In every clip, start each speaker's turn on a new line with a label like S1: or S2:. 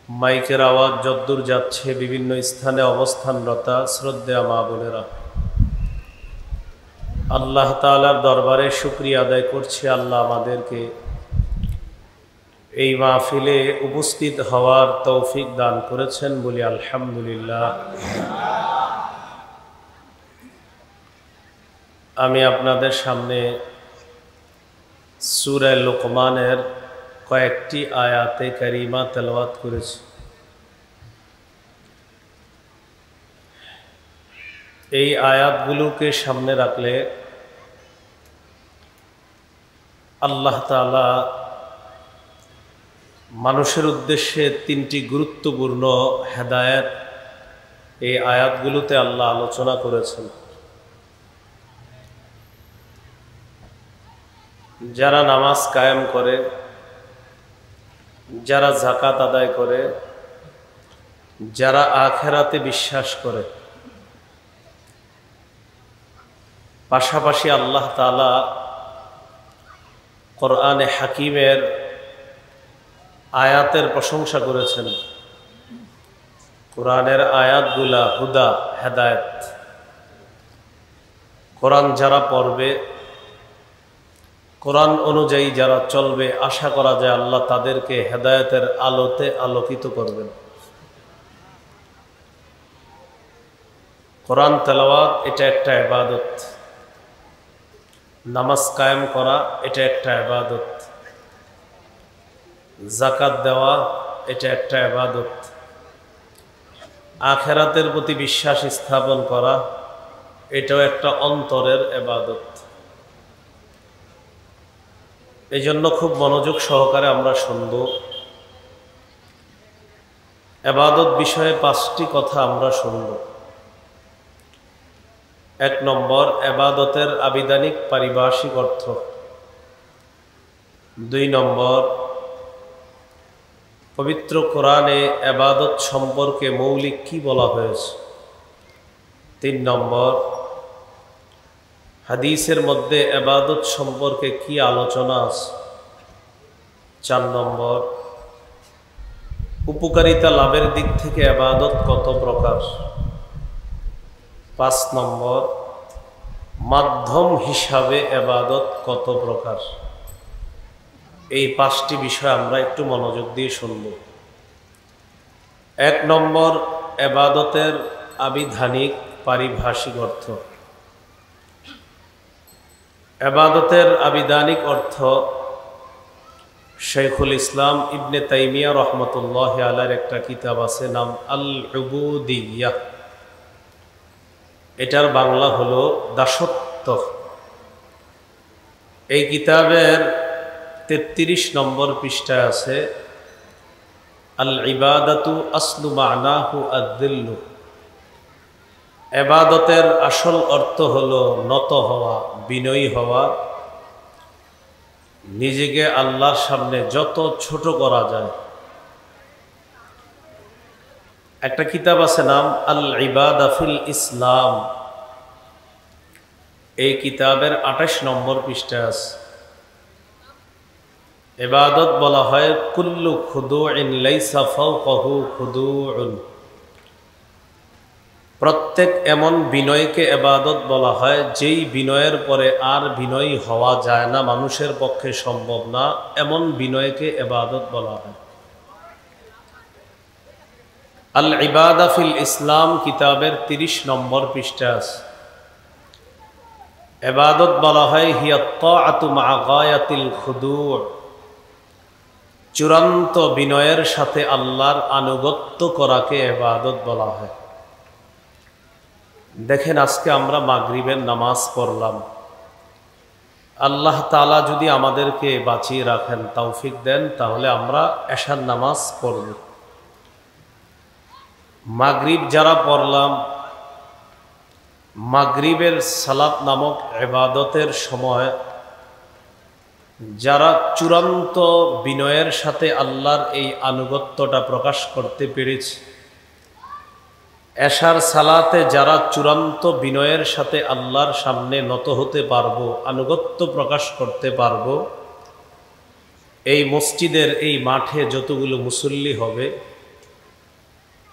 S1: মাইকের আওয়াজ যদ্দূর যাচ্ছে বিভিন্ন স্থানে অবস্থানরতা শ্রদ্ধেয় মা বোনেরা, আল্লাহ তাআলার দরবারে শুকরিয়া আদায় করছি। আল্লাহ আমাদেরকে এই মাহফিলে উপস্থিত হওয়ার তৌফিক দান করেছেন বলি আলহামদুলিল্লাহ। আমি আপনাদের সামনে সূরা লুকমানের কয়েকটি আয়াতে কারিমা তেলাওয়াত করেছি। এই আয়াতগুলোকে সামনে রাখলে আল্লাহ তাআলা মানুষের উদ্দেশ্যে তিনটি গুরুত্বপূর্ণ হেদায়েত এই আয়াতগুলোতে আল্লাহ আলোচনা করেছেন। যারা নামাজ কায়েম করে, যারা যাকাত আদায় করে, যারা আখিরাতে বিশ্বাস করে, পাশাপাশি আল্লাহ তাআলা কোরআনে হাকিমের আয়াতের প্রশংসা করেছেন। কোরআনের আয়াতগুলা হুদা, হেদায়েত। কোরআন যারা পড়বে, কোরআন অনুযায়ী যারা চলবে, আশা করা যায় আল্লাহ তাদেরকে হেদায়েতের আলোতে আলোকিত করবেন। কোরআন তেলাওয়াত এটা একটা ইবাদত, নামাজ কায়েম করা এটা একটা ইবাদত, যাকাত দেওয়া এটা একটা ইবাদত, আখিরাতের প্রতি বিশ্বাস স্থাপন করা এটাও একটা অন্তরের ইবাদত। এই জন্য খুব মনোযোগ সহকারে আমরা শুনব। ইবাদত বিষয়ে 5টি কথা আমরা শুনব। 1 নম্বর, ইবাদতের আবিধানিক পারিভাষিক অর্থ। 2 নম্বর, পবিত্র কোরআনে ইবাদত সম্পর্কে মৌলিক কি বলা হয়েছে। 3 নম্বর, হাদিসের মধ্যে ইবাদত সম্পর্কে কি আলোচনা আছে। 4 নম্বর, উপকারিতা লাভের দিক থেকে ইবাদত কত প্রকার। 5 নম্বর, মাধ্যম হিসাবে ইবাদত কত প্রকার। এই 5টি বিষয় আমরা একটু মনোযোগ দিয়ে শুনব। 1 নম্বর, ইবাদতের আবিধানিক পারিভাষিক অর্থ। ইবাদতের আবিধানিক অর্থ শাইখুল ইসলাম ইবনে তাইমিয়া রহমতুল্লাহ আলাইহির একটা কিতাব আছে, নাম আল উবুদিয়্যাহ। এটার বাংলা হলো দাসত্ব। এই কিতাবের 33 নম্বর পৃষ্ঠায় আছে আল ইবাদাতু আসলু মা'নাহু আয-যিল্লু। ইবাদতের আসল অর্থ হলো নত হওয়া, বিনয়ী হওয়া, নিজেকে আল্লাহর সামনে যত ছোট করা যায়। একটা কিতাব আছে নাম আল ইবাদা ফিল ইসলাম। এই কিতাবের 28 নম্বর পৃষ্ঠায় আছে। ইবাদত বলা হয় কুল্লু খুদুইন লাইসা ফাওকাহু খুদুউন। প্রত্যেক এমন বিনয়কে ইবাদত বলা হয় যেই বিনয়ের পরে আর বিনয়ী হওয়া যায় না, মানুষের পক্ষে সম্ভব না, এমন বিনয়কে ইবাদত বলা হয়। আল ইবাদা ফিল ইসলাম কিতাবের 30 নম্বর পৃষ্ঠায় আছে। ইবাদত বলা হয় হিয়া তাআতু মা গায়াতিল খুদু'। চূড়ান্ত বিনয়ের সাথে আল্লাহর আনুগত্য করাকে ইবাদত বলা হয়। দেখেন, আজকে আমরা মাগরিবের নামাজ পড়লাম। আল্লাহ তাআলা যদি আমাদেরকে বাঁচিয়ে রাখেন, তৌফিক দেন, তাহলে আমরা এশার নামাজ পড়ব। মাগরিব যারা পড়লাম, মাগরিবের সালাত নামক ইবাদতের সময় যারা চূড়ান্ত বিনয়ের সাথে আল্লাহর এই আনুগত্যটা প্রকাশ করতে পেরেছে, এশার সালাতে যারা চূড়ান্ত বিনয়ের সাথে আল্লাহর সামনে নত হতে পারবো, আনুগত্য প্রকাশ করতে পারবো, এই মসজিদের এই মাঠে যতগুলো মুসল্লি হবে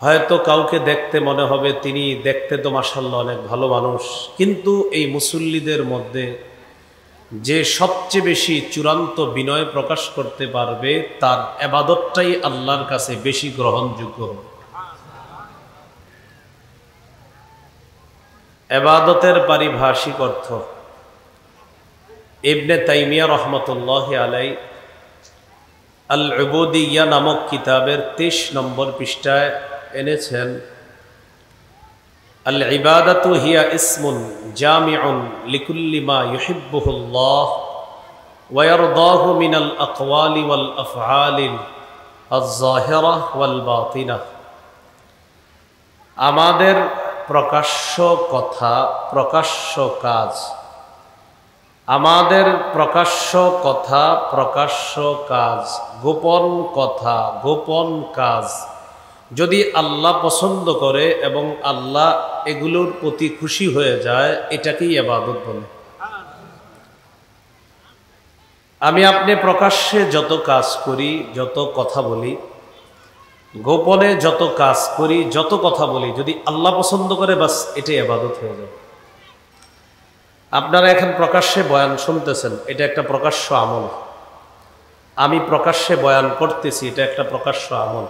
S1: হয়তো কাউকে দেখতে মনে হবে তিনি দেখতে তো মাশাআল্লাহ অনেক ভালো মানুষ, কিন্তু এই মুসল্লিদের মধ্যে যে সবচেয়ে বেশি চূড়ান্ত বিনয় প্রকাশ করতে পারবে তার ইবাদতটাই আল্লাহর কাছে বেশি গ্রহণযোগ্য হবে। ইবাদতের পারিভাষিক অর্থ ইবনে তাইমিয়া রহমতুল্লাহ আলাই আল উবুদিয়্যা নামক কিতাবের 23 নম্বর পৃষ্ঠায় এনেছেন, আল ইবাদাতু হিয়া ইসমুন জামিউন লিকুল্লি মা ইউহিব্বুহুল্লাহ ওয়া ইয়ারদাহু মিনাল আকওয়ালি ওয়াল আফআলিল আয-যাহিরা ওয়াল বাতিনা। আমাদের প্রকাশ্য কথা, প্রকাশ্য কাজ, আমাদের প্রকাশ্য কথা, প্রকাশ্য কাজ, গোপন কথা, গোপন কাজ যদি আল্লাহ পছন্দ করে এবং আল্লাহ এগুলোর প্রতি খুশি হয়ে যায়, এটাকেই ইবাদত বলে। আমি আপনি প্রকাশ্যে যত কাজ করি, যত কথা বলি, গোপনে যত কাজ করি, যত কথা বলি, যদি আল্লাহ পছন্দ করে বাস এটাই ইবাদত হয়ে যাবে। আপনারা এখন প্রকাশ্যে বয়ান শুনতেছেন, এটা একটা প্রকাশ্য আমল। আমি প্রকাশ্যে বয়ান করতেছি, এটা একটা প্রকাশ্য আমল।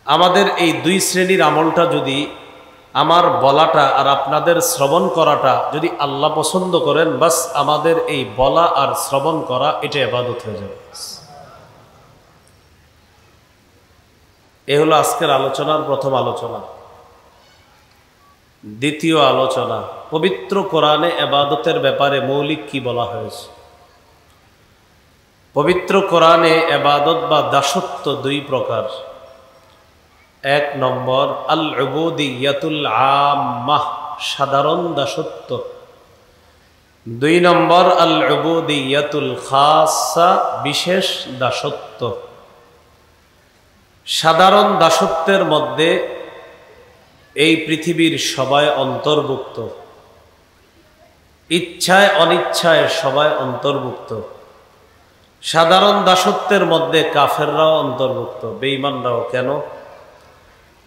S1: আমাদের এই দুই শ্রেণীর আমলটা যদি, আমার বলাটা আর আপনাদের শ্রবণ করাটা যদি আল্লাহ পছন্দ করেন, বাস আমাদের এই বলা আর শ্রবণ করা এটা ইবাদত হয়ে যাবে। এ হলো আজকের আলোচনার প্রথম আলোচনা। দ্বিতীয় আলোচনা, পবিত্র কোরআনে ইবাদতের ব্যাপারে মৌলিক কি বলা হয়েছে। পবিত্র কোরআনে ইবাদত বা দাসত্ব দুই প্রকার। এক নম্বর আল উবুদিয়্যাতুল আম্মাহ, সাধারণ দাসত্ব। দুই নম্বর আল উবুদিয়্যাতুল খাসা, বিশেষ দাসত্ব। সাধারণ দাসত্বের মধ্যে এই পৃথিবীর সবাই অন্তর্ভুক্ত, ইচ্ছায় অনিচ্ছায় সবাই অন্তর্ভুক্ত। সাধারণ দাসত্বের মধ্যে কাফেররাও অন্তর্ভুক্ত, বেঈমানরাও। কেন?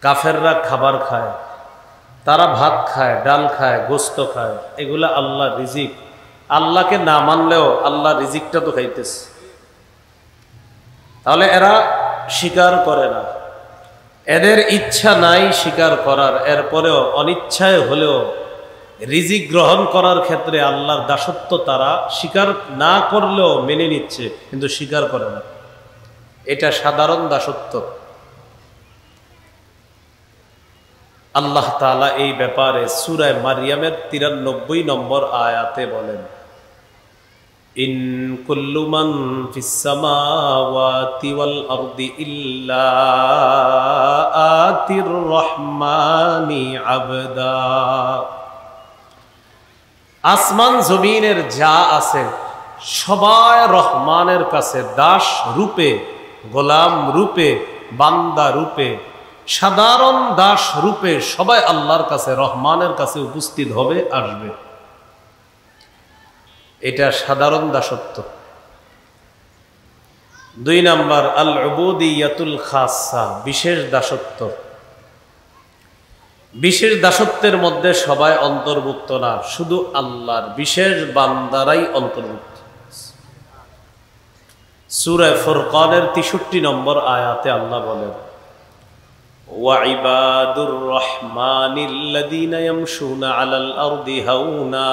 S1: কাফেররা খাবার খায়, তারা ভাত খায়, ডাল খায়, গোস্ত খায়, এগুলা আল্লাহ রিজিক। আল্লাহকে না মানলেও আল্লাহ রিজিকটা তো খাইতেছে, তাহলে এরা স্বীকার করে না। এদের ইচ্ছা নাই স্বীকার করার, এরপরেও অনিচ্ছায় হলেও রিজিক গ্রহণ করার ক্ষেত্রে আল্লাহর দাসত্ব তারা স্বীকার না করলেও মেনে নিচ্ছে, কিন্তু স্বীকার করে না। এটা সাধারণ দাসত্ব। আল্লাহ তাআলা এই ব্যাপারে সূরা মারইয়ামের 93 নম্বর আয়াতে বলেন, ইন কুল্লু মান ফিস সামাওয়াতি ওয়াল আরদি ইল্লা আতির রহমানি আবদা। আসমান জমিনের যা আছে সবাই রহমানের কাছে দাস রূপে, গোলাম রূপে, বান্দা রূপে, সাধারণ দাস রূপে সবাই আল্লাহর কাছে, রহমানের কাছে উপস্থিত হবে, আসবে। এটা সাধারণ দাসত্ব। দুই নাম্বার আল উবুদিয়্যাতুল খাসা, বিশেষ দাসত্ব। বিশেষ দাসত্বের মধ্যে সবাই অন্তর্ভুক্ত না, শুধু আল্লাহর বিশেষ বান্দারাই অন্তর্ভুক্ত। সূরা ফুরকানের 63 নম্বর আয়াতে আল্লাহ বলেন, ওয়া ইবাদুর রহমানিল্লাযীনা ইয়ামশুনা আলাল আরদি হাওনা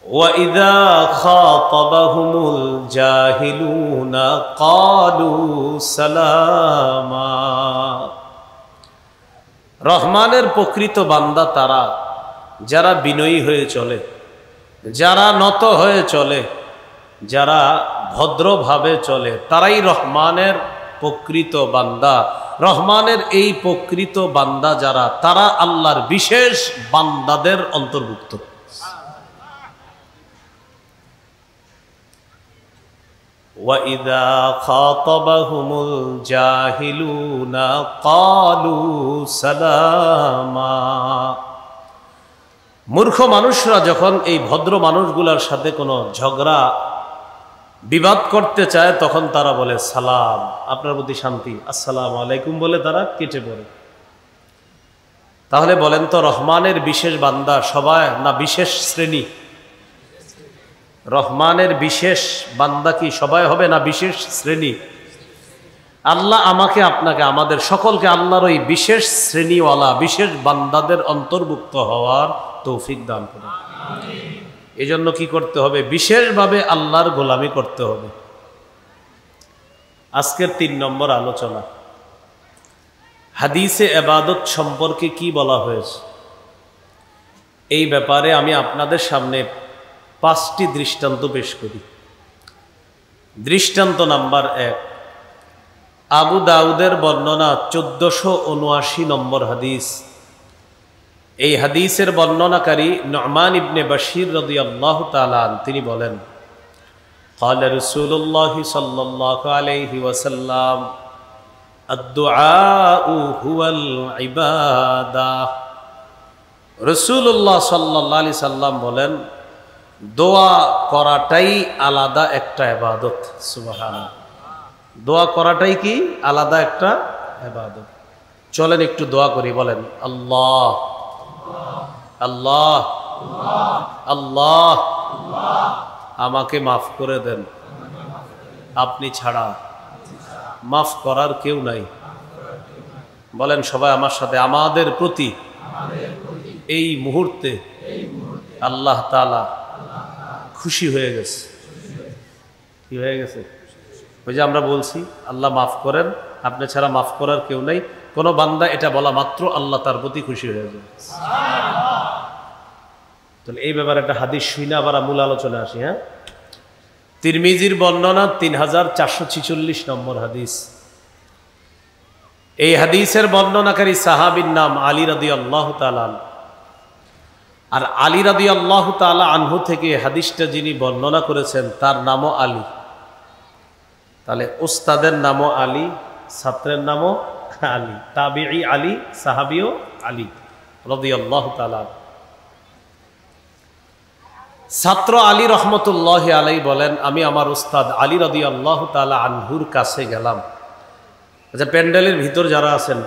S1: ওয়া ইযা খাতাবাহুমুল জাহিলুনা ক্বালু সালামা। রহমানের প্রকৃত বান্দা তারা যারা বিনয়ী হয়ে চলে, যারা নত হয়ে চলে, যারা ভদ্রভাবে চলে, তারাই রহমানের প্রকৃত বান্দা। রহমানের এই প্রকৃত বান্দা যারা, তারা আল্লাহর বিশেষ বান্দাদের অন্তর্ভুক্ত। وَإِذَا خَاطَبَهُمُ الْجَاهِلُونَ قَالُوا سَلَامًا। মূর্খ মানুষরা যখন এই ভদ্র মানুষগুলোর সাথে কোনো ঝগড়া বিবাদ করতে চায় তখন তারা বলে সালাম, আপনার প্রতি শান্তি, আসসালামু আলাইকুম বলে তারা কেটে পড়ে। তাহলে বলেন তো, রহমানের বিশেষ বান্দা সবাই না বিশেষ শ্রেণী? রহমানের বিশেষ বান্দা কি সবাই হবে না বিশেষ শ্রেণী? আল্লাহ আমাকে আপনাকে আমাদের সকলকে আল্লাহর ওই বিশেষ শ্রেণীওয়ালা বিশেষ বান্দাদের অন্তর্ভুক্ত হওয়ার তৌফিক দান করুন। এই জন্য কি করতে হবে? বিশেষভাবে আল্লাহর গোলামি করতে হবে। আজকের 3 নম্বর আলোচনা, হাদিসে ইবাদত সম্পর্কে কি বলা হয়েছে এই ব্যাপারে আমি আপনাদের সামনে 5টি দৃষ্টান্ত পেশ করি। দৃষ্টান্ত নাম্বার 1, আবু দাউদের বর্ণনা 1479 নম্বর হাদিস। এই হাদিসের বর্ণনাকারী নুমান ইবনে বাশির রাদিয়াল্লাহু তাআলা আনহু, তিনি বলেন, قال رسول الله صلى الله عليه وسلم الدعاء هو العبادة। রাসূলুল্লাহ সাল্লাল্লাহু আলাইহি সাল্লাম বলেন, দোয়া করাটাই আলাদা একটা ইবাদত। সুবহানাল্লাহ, দোয়া করাটাই কি আলাদা একটা ইবাদত। চলেন একটু দোয়া করি, বলেন আল্লাহ আল্লাহ আল্লাহ, আমাকে মাফ করে দেন, আপনি ছাড়া মাফ করার কেউ নাই। বলেন সবাই আমার সাথে, আমাদের প্রতি এই মুহূর্তে আল্লাহ তাআলা খুশি হয়ে গেছে। কি হয়ে গেছে? ওই যে আমরা বলছি আল্লাহ মাফ করেন, আপনি ছাড়া মাফ করার কেউ নাই। কোনো বান্দা এটা বলা মাত্র আল্লাহ তার প্রতি খুশি হয়ে যায়। তাহলে এই ব্যাপারে একটা হাদিস শুনে আবার মূল আলোচনা আসি। হ্যাঁ, তিরমিজির বর্ণনা 3446 নম্বর হাদিস। এই হাদিসের বর্ণনাকারী সাহাবীর নাম আলী রাদিয়াল্লাহু তাআলা আনহু। আর আলী রাদিয়াল্লাহু তাআলা আনহু থেকে হাদিসটা যিনি বর্ণনা করেছেন তার নামও আলী। তাহলে উস্তাদের নামও আলী, ছাত্রের নামও আলী, তাবিঈ আলী, সাহাবীও আলী রাদিয়াল্লাহু তাআলা। ছাত্র আলী রহমতুল্লাহি আলাইহি বলেন, আমি আমার উস্তাদ আলী রাদিয়াল্লাহু তাআলা আনহুর কাছে গেলাম। আচ্ছা, প্যান্ডেলের ভিতর যারা আছেন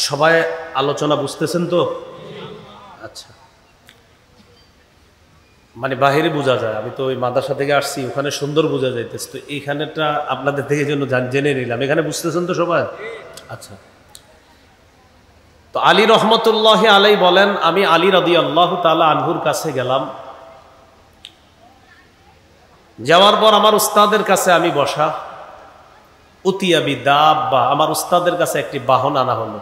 S1: সবাই আলোচনা বুঝতেছেন তো? আচ্ছা, মানে বাহিরে বোঝা যায়, আমি তো ওই মাদ্রাসা থেকে আসছি, ওখানে সুন্দর বোঝা যাইতেছে, তো এইখানেটা আপনাদের থেকে জন্য জেনে নিলাম। এখানে বুঝতেছেন তো সবাই? আচ্ছা, তো আলী রহমতুল্লাহি আলাইহি বলেন, আমি আলী রাদিয়াল্লাহু তাআলা আনহুর কাছে গেলাম। যাওয়ার পর আমার উস্তাদের কাছে আমি বসা। উতিয়া বিদাব্বা, আমার উস্তাদের কাছে একটি বাহন আনা হলো।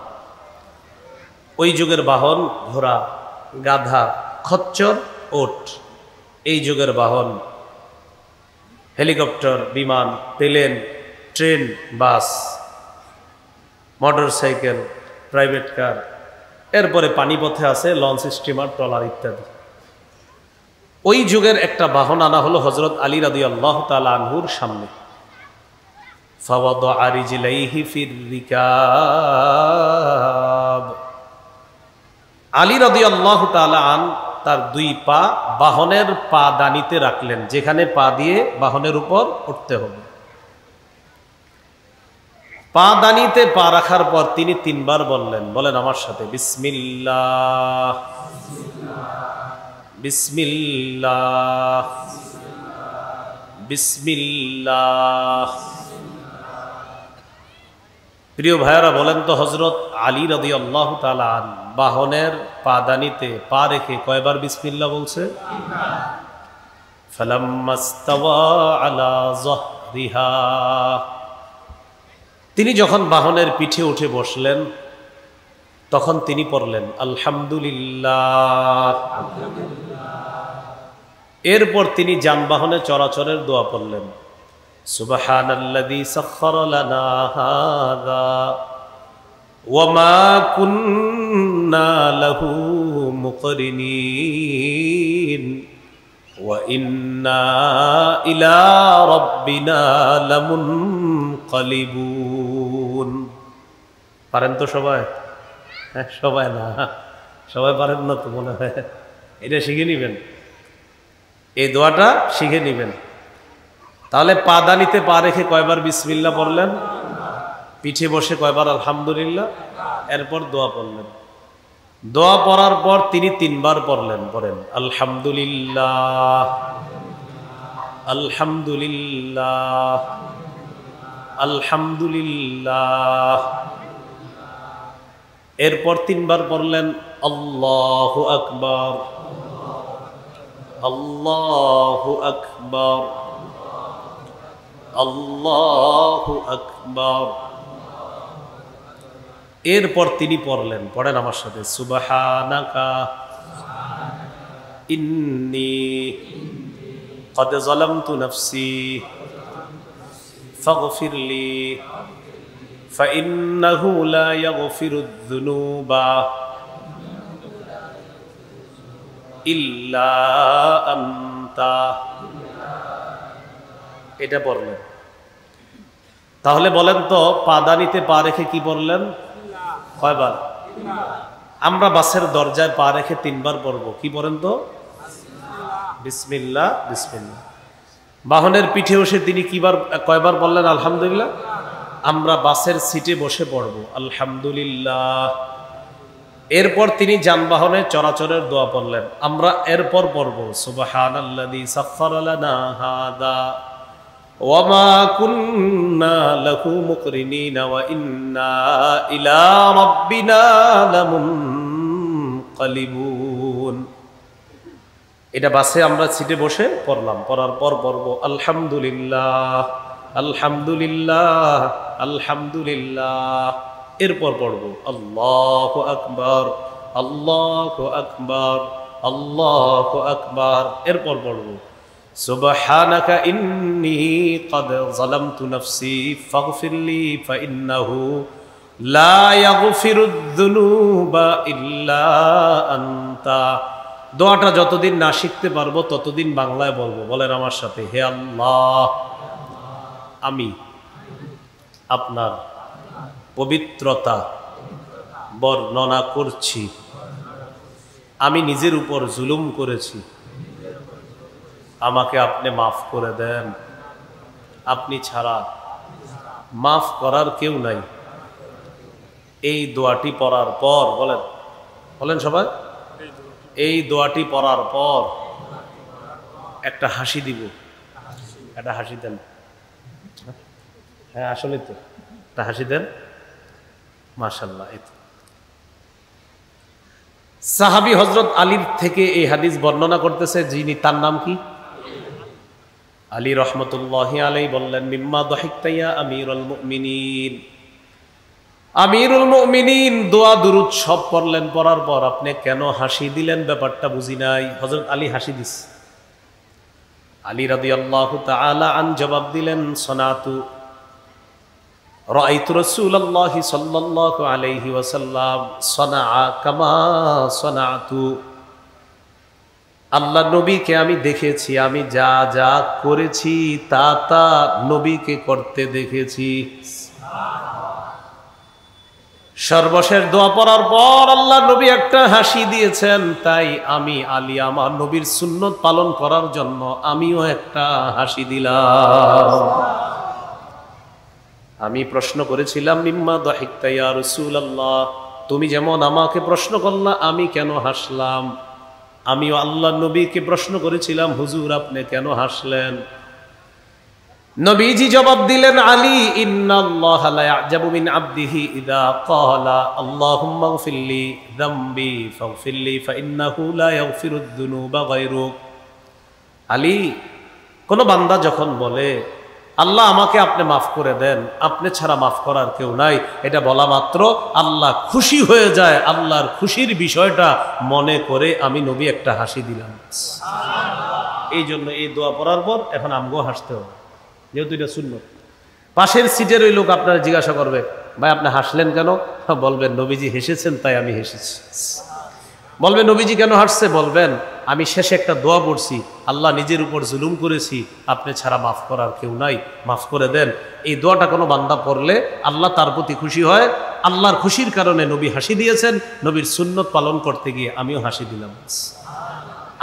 S1: ওই যুগের বাহন ঘোড়া, গাধা, খচ্চর, ওট। এই যুগের বাহন হেলিকপ্টার, বিমান, প্লেন, ট্রেন, বাস, মোটর সাইকেল, প্রাইভেট কার, এরপরে পানিপথে আছে লঞ্চ, স্টিমার, ট্রলার ইত্যাদি। ওই যুগের একটা বাহন আনা হলো হযরত আলী রাদিয়াল্লাহু তাআলা আনহুর সামনে। ফাওয়াদাআ রিজলাইহি ফির রিকাব। আলী রাদিয়াল্লাহু তাআলা আন তার 2 পা বাহনের পা দানিতে রাখলেন, যেখানে পা দিয়ে বাহনের উপর উঠতে হবে। পা দানিতে পা রাখার পর তিনি 3 বার বললেন, বলেন আমার সাথে, বিসমিল্লাহ বিসমিল্লাহ বিসমিল্লাহ। প্রিয় ভাইয়েরা, বলেন তো হযরত আলী রাদিয়াল্লাহু তাআলা আন বাহনের পাদানিতে পা রেখে কয়বার বিসমিল্লাহ বলছে? ফালাম্মাস্তাওয়া আলা যাহরিহা, তিনি যখন বাহনের পিঠে উঠে বসলেন তখন তিনি পড়লেন আলহামদুলিল্লাহ। এরপর তিনি যানবাহনে চলাচলের দোয়া পড়লেন, সুবহানাল্লাযী সাখখারা লানা হাযা ওয়া মা কুন্না লাহু মুকরিনিন ওয়া ইন্না ইলা রাব্বিনা লামুনকালিবুন। পারেন তো সবাই? হ্যাঁ, সবাই না, সবাই পারেন না তো মনে হয়। এটা শিখে নিবেন, এই দোয়াটা শিখে নিবেন। তাহলে পাদানিতে পা রেখে কয়বার বিসমিল্লাহ পড়লেন? পিঠে বসে কয়বার আলহামদুলিল্লাহ? এরপর দোয়া পড়লেন। দোয়া পড়ার পর তিনি 3 বার পড়লেন। পড়েন আলহামদুলিল্লাহ, আলহামদুলিল্লাহ, আলহামদুলিল্লাহ। এরপর 3 বার পড়লেন আল্লাহু আকবার, আল্লাহু আকবার, আল্লাহু আকবার। এরপর তিনি পড়লেন, পড়েন আমার সাথে, সুবহানাকা ইন্নী ক্বাদ যালামতু নাফসি ফাগফিরলি ফাইন্নাহু লা ইয়াগফিরুয যুনুবা ইল্লা আনতা। এটা পড়লেন। তাহলে বলেন তো, পাদানিতে পা রেখে কি পড়লেন? কয়বার? আমরা বাসের দরজায় পা রেখে 3 বার পড়বো। কি পড়েন তো? বিসমিল্লাহ, বিসমিল্লাহ। বাহনের পিঠে বসে তিনি কয়বার বললেন আলহামদুলিল্লাহ? আমরা বাসের সিটে বসে পড়বো আলহামদুলিল্লাহ। এরপর তিনি যানবাহনে চলাচলের দোয়া পড়লেন। আমরা এরপর পড়বো সুবহানাল্লাযী সাখখারা লানা হাযা ওয়া মা কুন্না লাহু মুকরিনিনা ওয়া ইন্না ইলা রাব্বিনা লামুনকালিবুন। এটা বাসে আমরা সিটে বসে পড়লাম। পড়ার পর পড়বো আলহামদুলিল্লাহ, আলহামদুলিল্লাহ, আলহামদুলিল্লাহ। এরপর পড়বো আল্লাহু আকবার, আল্লাহু আকবার, আল্লাহু আকবার। এরপর পড়বো সুবহানাকা ইন্নী ক্বাদ যালামতু নাফসি ফাগফিরলি ফাইন্নাহু লা ইয়াগফিরুয যুনুবা ইল্লা আনতা। দোয়াটা যতদিন না শিখতে পারবো ততদিন বাংলায় বলবো। বলেন আমার সাথে, হে আল্লাহ, আমি আপনার পবিত্রতা বর্ণনা করছি। আমি নিজের উপর জুলুম করেছি, আমাকে আপনি মাফ করে দেন। আপনি ছাড়া মাফ করার কেউ নাই। এই দোয়াটি পড়ার পর বলেন, বলেন সবাই, এই দোয়াটি পড়ার পর একটা হাসি দিব। একটা হাসি দেন। হ্যাঁ আসলে তো একটা হাসি দেন। মাশাআল্লাহ। সাহাবী হযরত আলীর থেকে এই হাদিস বর্ণনা করতেছে, যিনি, তার নাম কি? আলী রহমতুল্লাহি আলাইহি বললেন, মিম্মা দাহিকতা ইয়া আমিরুল মুমিনিন। আমিরুল মুমিনিন দোয়া দুরূদ সব পড়লেন। পড়ার পর আপনি কেন হাসি দিলেন ব্যাপারটা বুঝি নাই। হযরত আলী হাসি দিস। আলী রাদিয়াল্লাহু তাআলা আন জবাব দিলেন, সনাতু রাআইতু রাসূলুল্লাহি সাল্লাল্লাহু আলাইহি ওয়াসাল্লাম সনাআ কামা সনাতু। আল্লাহ নবীকে আমি দেখেছি, আমি যা যা করেছি তা তা নবীকে করতে দেখেছি। সর্বশেষ দোয়া পড়ার পর আল্লাহ নবী একটা হাসি দিয়েছেন। তাই আমি আলী আমার নবীর সুন্নত পালন করার জন্য আমিও একটা হাসি দিলাম। আমি প্রশ্ন করেছিলাম, মিম্মা দাহিকতা ইয়া রাসূলুল্লাহ, তুমি যেমন আমাকে প্রশ্ন করলা আমি কেন হাসলাম, আমিও আল্লাহ নবীকে প্রশ্ন করেছিলাম, হুজুর আপনি কেন হাসলেন? নবীজি জবাব দিলেন, আলী ইন্নাল্লাহা লা ইয়াজাবু মিন আবদিহি ইযা ক্বালা আল্লাহুম্মা গফিরলি যামবি ফাগফিরলি ফাইন্নাহু লা ইয়াগফিরুয যুনুবা গায়রুক। আলী, কোন বান্দা যখন বলে আল্লাহ আমাকে আপনি মাফ করে দেন, আপনি ছাড়া মাফ করার কেউ নাই, এটা বলা মাত্র আল্লাহ খুশি হয়ে যায়। আল্লাহর খুশির বিষয়টা মনে করে আমি নবী একটা হাসি দিলাম। এই জন্য এই দোয়া পড়ার পর এখন আমগো হাসতে হবে, যেহেতু এটা সুন্নত। পাশের সিটের ওই লোক আপনারা জিজ্ঞাসা করবে, ভাই আপনি হাসলেন কেন? বলবেন নবীজি হেসেছেন তাই আমি হেসেছি। বলবেন নবীজি কেন হাসছে? বলবেন আমি শেষে একটা দোয়া পড়ছি, আল্লাহ নিজের উপর জুলুম করেছি, আপনি ছাড়া মাফ করার কেউ নাই, মাফ করে দেন। এই দোয়াটা কোনো বান্দা পড়লে আল্লাহ তার প্রতি খুশি হয়। আল্লাহর খুশির কারণে নবী হাসি দিয়েছেন, নবীর সুন্নত পালন করতে গিয়ে আমিও হাসি দিলাম।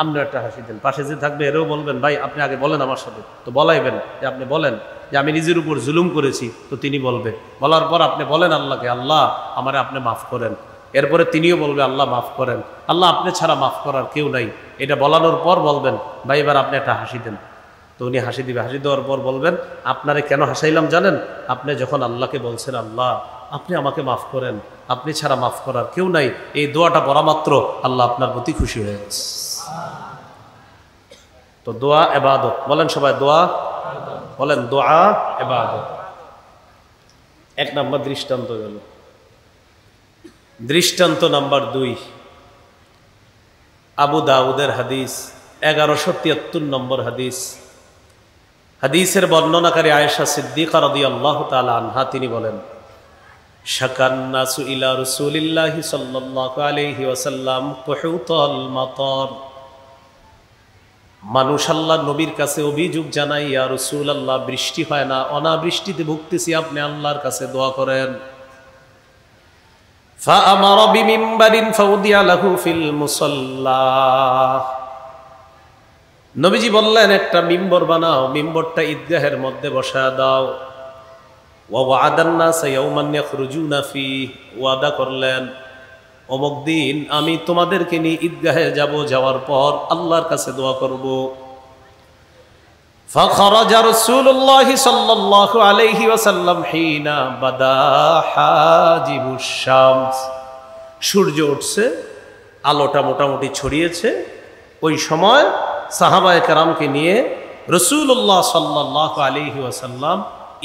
S1: আপনি একটা হাসি দেন। পাশে যে থাকবে এরও বলবেন, ভাই আপনি আগে বলেন আমার সাথে, তো বলাইবেন যে আপনি বলেন যে আমি নিজের উপর জুলুম করেছি, তো তিনি বলবে। বলার পর আপনি বলেন আল্লাহকে, আল্লাহ আমারে আপনি মাফ করেন। এরপরে তিনিও বলবে আল্লাহ মাফ করেন, আল্লাহ আপনি ছাড়া মাফ করার কেউ নাই। এটা বলানোর পর বলবেন, ভাই এবার আপনি একটা হাসি দেন। তো উনি হাসি দিবে। হাসি দেওয়ার পর বলবেন, আপনারে কেন হাসাইলাম জানেন? আপনি যখন আল্লাহকে বলছেন আল্লাহ আপনি আমাকে মাফ করেন, আপনি ছাড়া মাফ করার কেউ নাই, এই দোয়াটা পড়া মাত্র আল্লাহ আপনার প্রতি খুশি হয়ে গেছে। তো দোয়া ইবাদত, বলেন সবাই দোয়া, বলেন দোয়া ইবাদত। এক নাম্বার দৃষ্টান্ত গেল। দৃষ্টান্ত নাম্বার 2, আবু দাউদের হাদিস 1173 নম্বর হাদিস। হাদিসের বর্ণনাকারী আয়েশা সিদ্দিকা রাদিয়াল্লাহু তাআলা আনহা তিনি বলেন, শাকান নাসু ইলা রাসূলিল্লাহি সাল্লাল্লাহু আলাইহি ওয়াসাল্লাম কুহুতাল মাতার। মানুষ আল্লাহ নবীর কাছে অভিযোগ জানাই, ইয়া রাসূলুল্লাহ বৃষ্টি হয় না, অনাবৃষ্টিতে ভুগতেছি, আপনি আল্লাহর কাছে দোয়া করেন। ফাআমারা বিমিম্বারিন ফাউদিয়া লাহু ফিল মুসাল্লা। নবীজি বললেন একটা মিম্বর বানাও, মিম্বরটা ঈদগাহের মধ্যে বসায় দাও। ওয়া ওয়া'আদান নাস ইয়াওমান ইয়াখরুজুনা ফিহি, ওয়াদা করলেন অমুক দিন আমি তোমাদেরকে নিয়ে ঈদগাহে যাব, যাওয়ার পর আল্লাহর কাছে দোয়া করব। ফাখরাজা রাসূলুল্লাহি সাল্লাল্লাহু আলাইহি ওয়াসাল্লাম হিনা বাদা হাজিবুশ শামস। সূর্য উঠছে, আলোটা মোটামুটি ছড়িয়েছে। ওই সময় সাহাবায়ে কেরামকে নিয়ে রাসূলুল্লাহ সাল্লাল্লাহু আলাইহি ওয়াসাল্লাম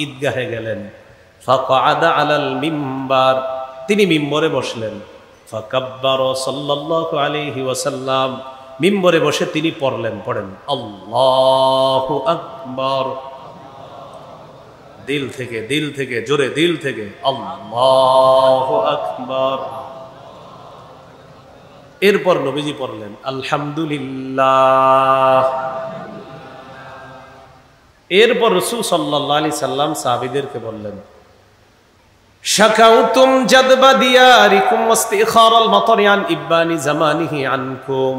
S1: ঈদগাহে গেলেন। ফাকআদা আলাল মিম্বার, তিনি মিম্বরে বসলেন। ফাকাব্বারা সাল্লাল্লাহু আলাইহি ওয়াসাল্লাম, মিম্বরে বসে তিনি পড়লেন, পড়েন আল্লাহু আকবার। দিল থেকে, দিল থেকে, জোরে দিল থেকে আল্লাহু আকবার। এরপর নবীজি পড়লেন আলহামদুলিল্লাহ। এরপর রাসূল সাল্লাল্লাহু আলাইহি সাল্লাম সাহাবীদেরকে বললেন, শাকাউতুম জাদবা দিয়ারিকুম ওয়াস্তিখারাল মাতারি আন ইবানি জামানিহি আনকুম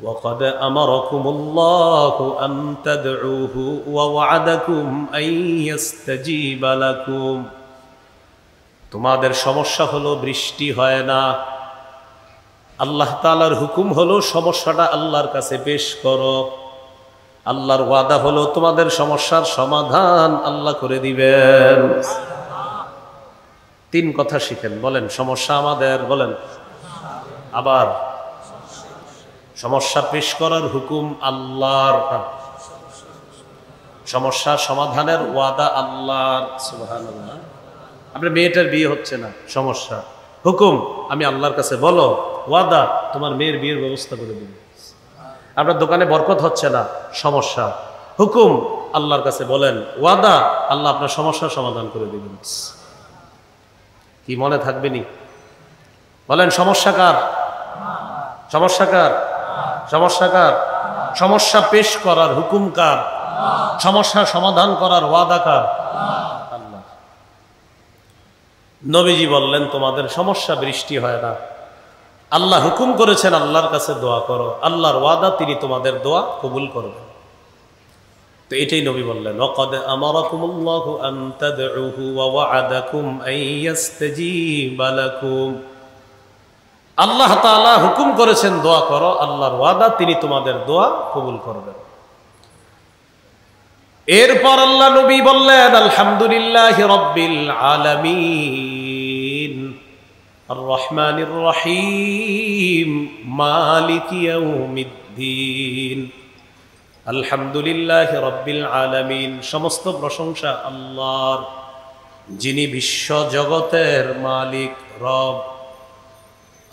S1: ওয়া ক্বাদ আমারাকুমুল্লাহু আন তাদউহু ওয়া ওয়া'আদাকুম আন ইস্তাজিবা লাকুম। তোমাদের সমস্যা হলো বৃষ্টি হয় না, আল্লাহ তাআলার হুকুম হলো সমস্যাটা আল্লাহর কাছে পেশ করো। আল্লাহর ওয়াদা হলো তোমাদের সমস্যার সমাধান আল্লাহ করে দিবেন। 3 কথা শিখেন, বলেন সমস্যা আমাদের, বলেন আবার সমস্যা পেশ করার হুকুম আল্লাহর, সমস্যা সমাধানের ওয়াদা আল্লাহর। সুবহানাল্লাহ। আপনার মেয়েটার বিয়ে হচ্ছে না, সমস্যা, হুকুম আমি আল্লাহর কাছে বলো, ওয়াদা তোমার মেয়ের বিয়ের ব্যবস্থা করে দিন। আপনার দোকানে বরকত হচ্ছে না, সমস্যা, হুকুম আল্লাহর কাছে বলেন, ওয়াদা আল্লাহ আপনার সমস্যার সমাধান করে দিবেন। কি মনে থাকবে নি? বলেন সমস্যা কার? সমস্যা কার? সমস্যা কার? সমস্যা পেশ করার হুকুম কার? সমস্যা সমাধান করার ওয়াদা কার? আল্লাহ। নবীজি বললেন তোমাদের সমস্যা বৃষ্টি হয় না, আল্লাহ হুকুম করেছেন আল্লাহর কাছে দোয়া করো, আল্লাহর ওয়াদা তিনি তোমাদের দোয়া কবুল করবেন। তো এটাই নবী বললেন, ওয়াকাদ আমারাকুমুল্লাহু আন তাদউহু ওয়া ওয়া'আদাকুম আন ইস্তাজিবা লাকুম। আল্লাহ তাআলা হুকুম করেছেন দোয়া করো, আল্লাহর ওয়াদা তিনি তোমাদের দোয়া কবুল করবেন। এরপর আল্লাহ নবী বললেন আলহামদুলিল্লাহি রাব্বিল আলামিন আর রহমানির রহিম মালিকি ইয়াউমিদ্দিন। আলহামদুলিল্লাহি রাব্বিল আলামিন, সমস্ত প্রশংসা আল্লাহর, যিনি বিশ্ব জগতের মালিক রব।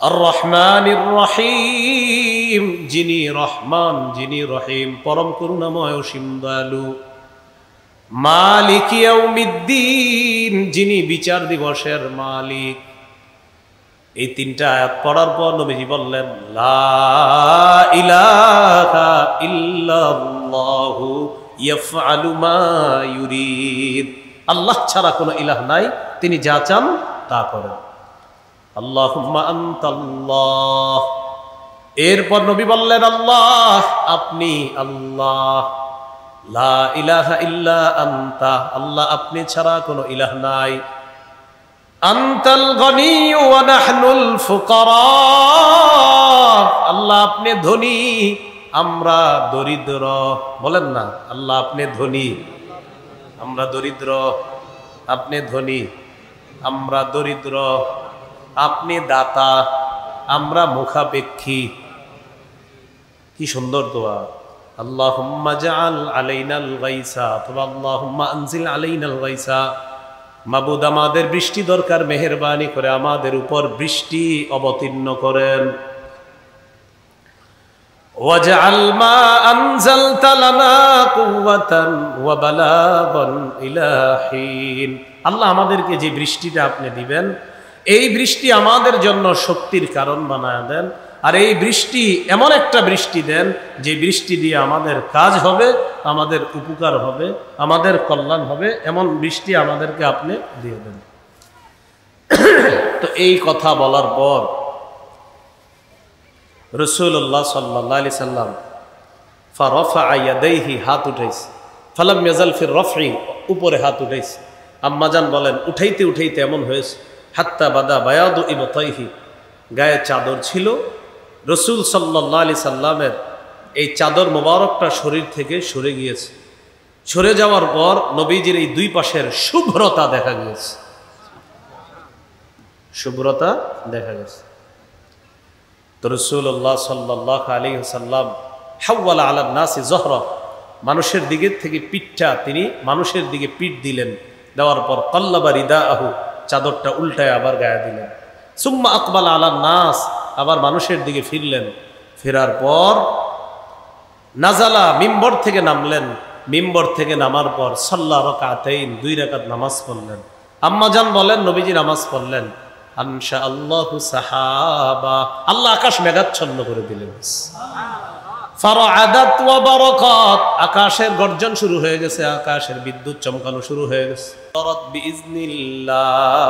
S1: আর রহমানির রহিম, যিনি রহমান, যিনি রহিম, পরম করুণাময় অসীম দয়ালু। মালিক ইয়াউমিদ্দিন, যিনি বিচার দিবসের মালিক। এই 3টা আয়াত পড়ার পর নবীজি বললেন লা ইলাহা ইল্লাল্লাহু ইয়াফআলু মা ইউরিদ। আল্লাহ ছাড়া কোনো ইলাহ নাই, তিনি যা চান তা করেন। আল্লাহুম্মা আনতাল্লাহ এরপর নবী বললেন, আল্লাহ, আপনি আল্লাহ, লা ইলাহা ইল্লা আনতা, আল্লাহ আপনি ছাড়া কোনো ইলাহ নাই, আনতাল গনিয়্যু ওয়া নাহনুল ফুকারা, আল্লাহ আপনি ধনী, আমরা দরিদ্র। বলেন না, আল্লাহ আপনি ধনী, আমরা দরিদ্র, আপনি ধনী, আমরা দরিদ্র, আপনি দাতা, আমরা মুখাপেক্ষী। কি সুন্দর দোয়া। আল্লাহুম্মা জাআল আলাইনাল গাইসা, অথবা আল্লাহুম্মা আনজিল আলাইনাল গাইসা, মাবুদ আমাদের বৃষ্টি দরকার, মেহেরবানি করে আমাদের উপর বৃষ্টি অবতীর্ণ করেন। ওয়াজআল মা আনজালতা লানা কুওয়াতান ওয়া বালাগান ইলা হিন, আল্লাহ আমাদেরকে যে বৃষ্টিটা আপনি দিবেন, এই বৃষ্টি আমাদের জন্য শক্তির কারণ বানায় দেন। আর এই বৃষ্টি এমন একটা বৃষ্টি দেন যে বৃষ্টি দিয়ে আমাদের কাজ হবে, আমাদের উপকার হবে, আমাদের কল্যাণ হবে, এমন বৃষ্টি আমাদেরকে আপনি দিয়ে দেন। তো এই কথা বলার পর রাসূলুল্লাহ সাল্লাল্লাহু আলাইহি সাল্লাম ফারাফা ইয়াদাইহি, হাত উঠাইছে, ফালাম ইয়াজাল ফির রাফই, উপরে হাত উঠাইছে। আম্মাজান বলেন, উঠাইতে উঠাইতে এমন হয়েছে, হাত্তা বাদা বায়াদু ইবতাইহি, গায়ে চাদর ছিল, রসুল সাল্লাল্লাহু আলাইহি সাল্লামের এই চাদর মোবারকটা শরীর থেকে সরে গিয়েছে। সরে যাওয়ার পর নবীজির এই দুই পাশের শুভ্রতা দেখা গিয়েছে, শুভ্রতা দেখা গেছে। তো রাসূলুল্লাহ সাল্লাল্লাহু আলাইহি ওয়াসাল্লাম হাওয়ালা আলান নাসি যহরা, মানুষের দিকে থেকে পিঠটা তিনি মানুষের দিকে পিঠ দিলেন, দেওয়ার পর কাল্লাবা রিদাআহু, চাদরটা উল্টায় আবার গায়ে দিলেন। সুম্মা আকবালা আলান নাস, আবার মানুষের দিকে ফিরলেন। ফেরার পর নাজালা, মিম্বর থেকে নামলেন। মিম্বর থেকে নামার পর সাল্লা রাকাতাইন, 2 রাকাত নামাজ পড়লেন। আম্মাজান বলেন, নবীজি নামাজ পড়লেন, আনশা আল্লাহু সাহাবা, আল্লাহ আকাশ মেঘাচ্ছন্ন করে দিলেন। ফারাআদাত ওয়া বারাকাত, আকাশের গর্জন শুরু হয়ে গেছে, আকাশের বিদ্যুৎ চমকানো শুরু হয়ে গেছে। তরাত বিইজনিল্লাহ,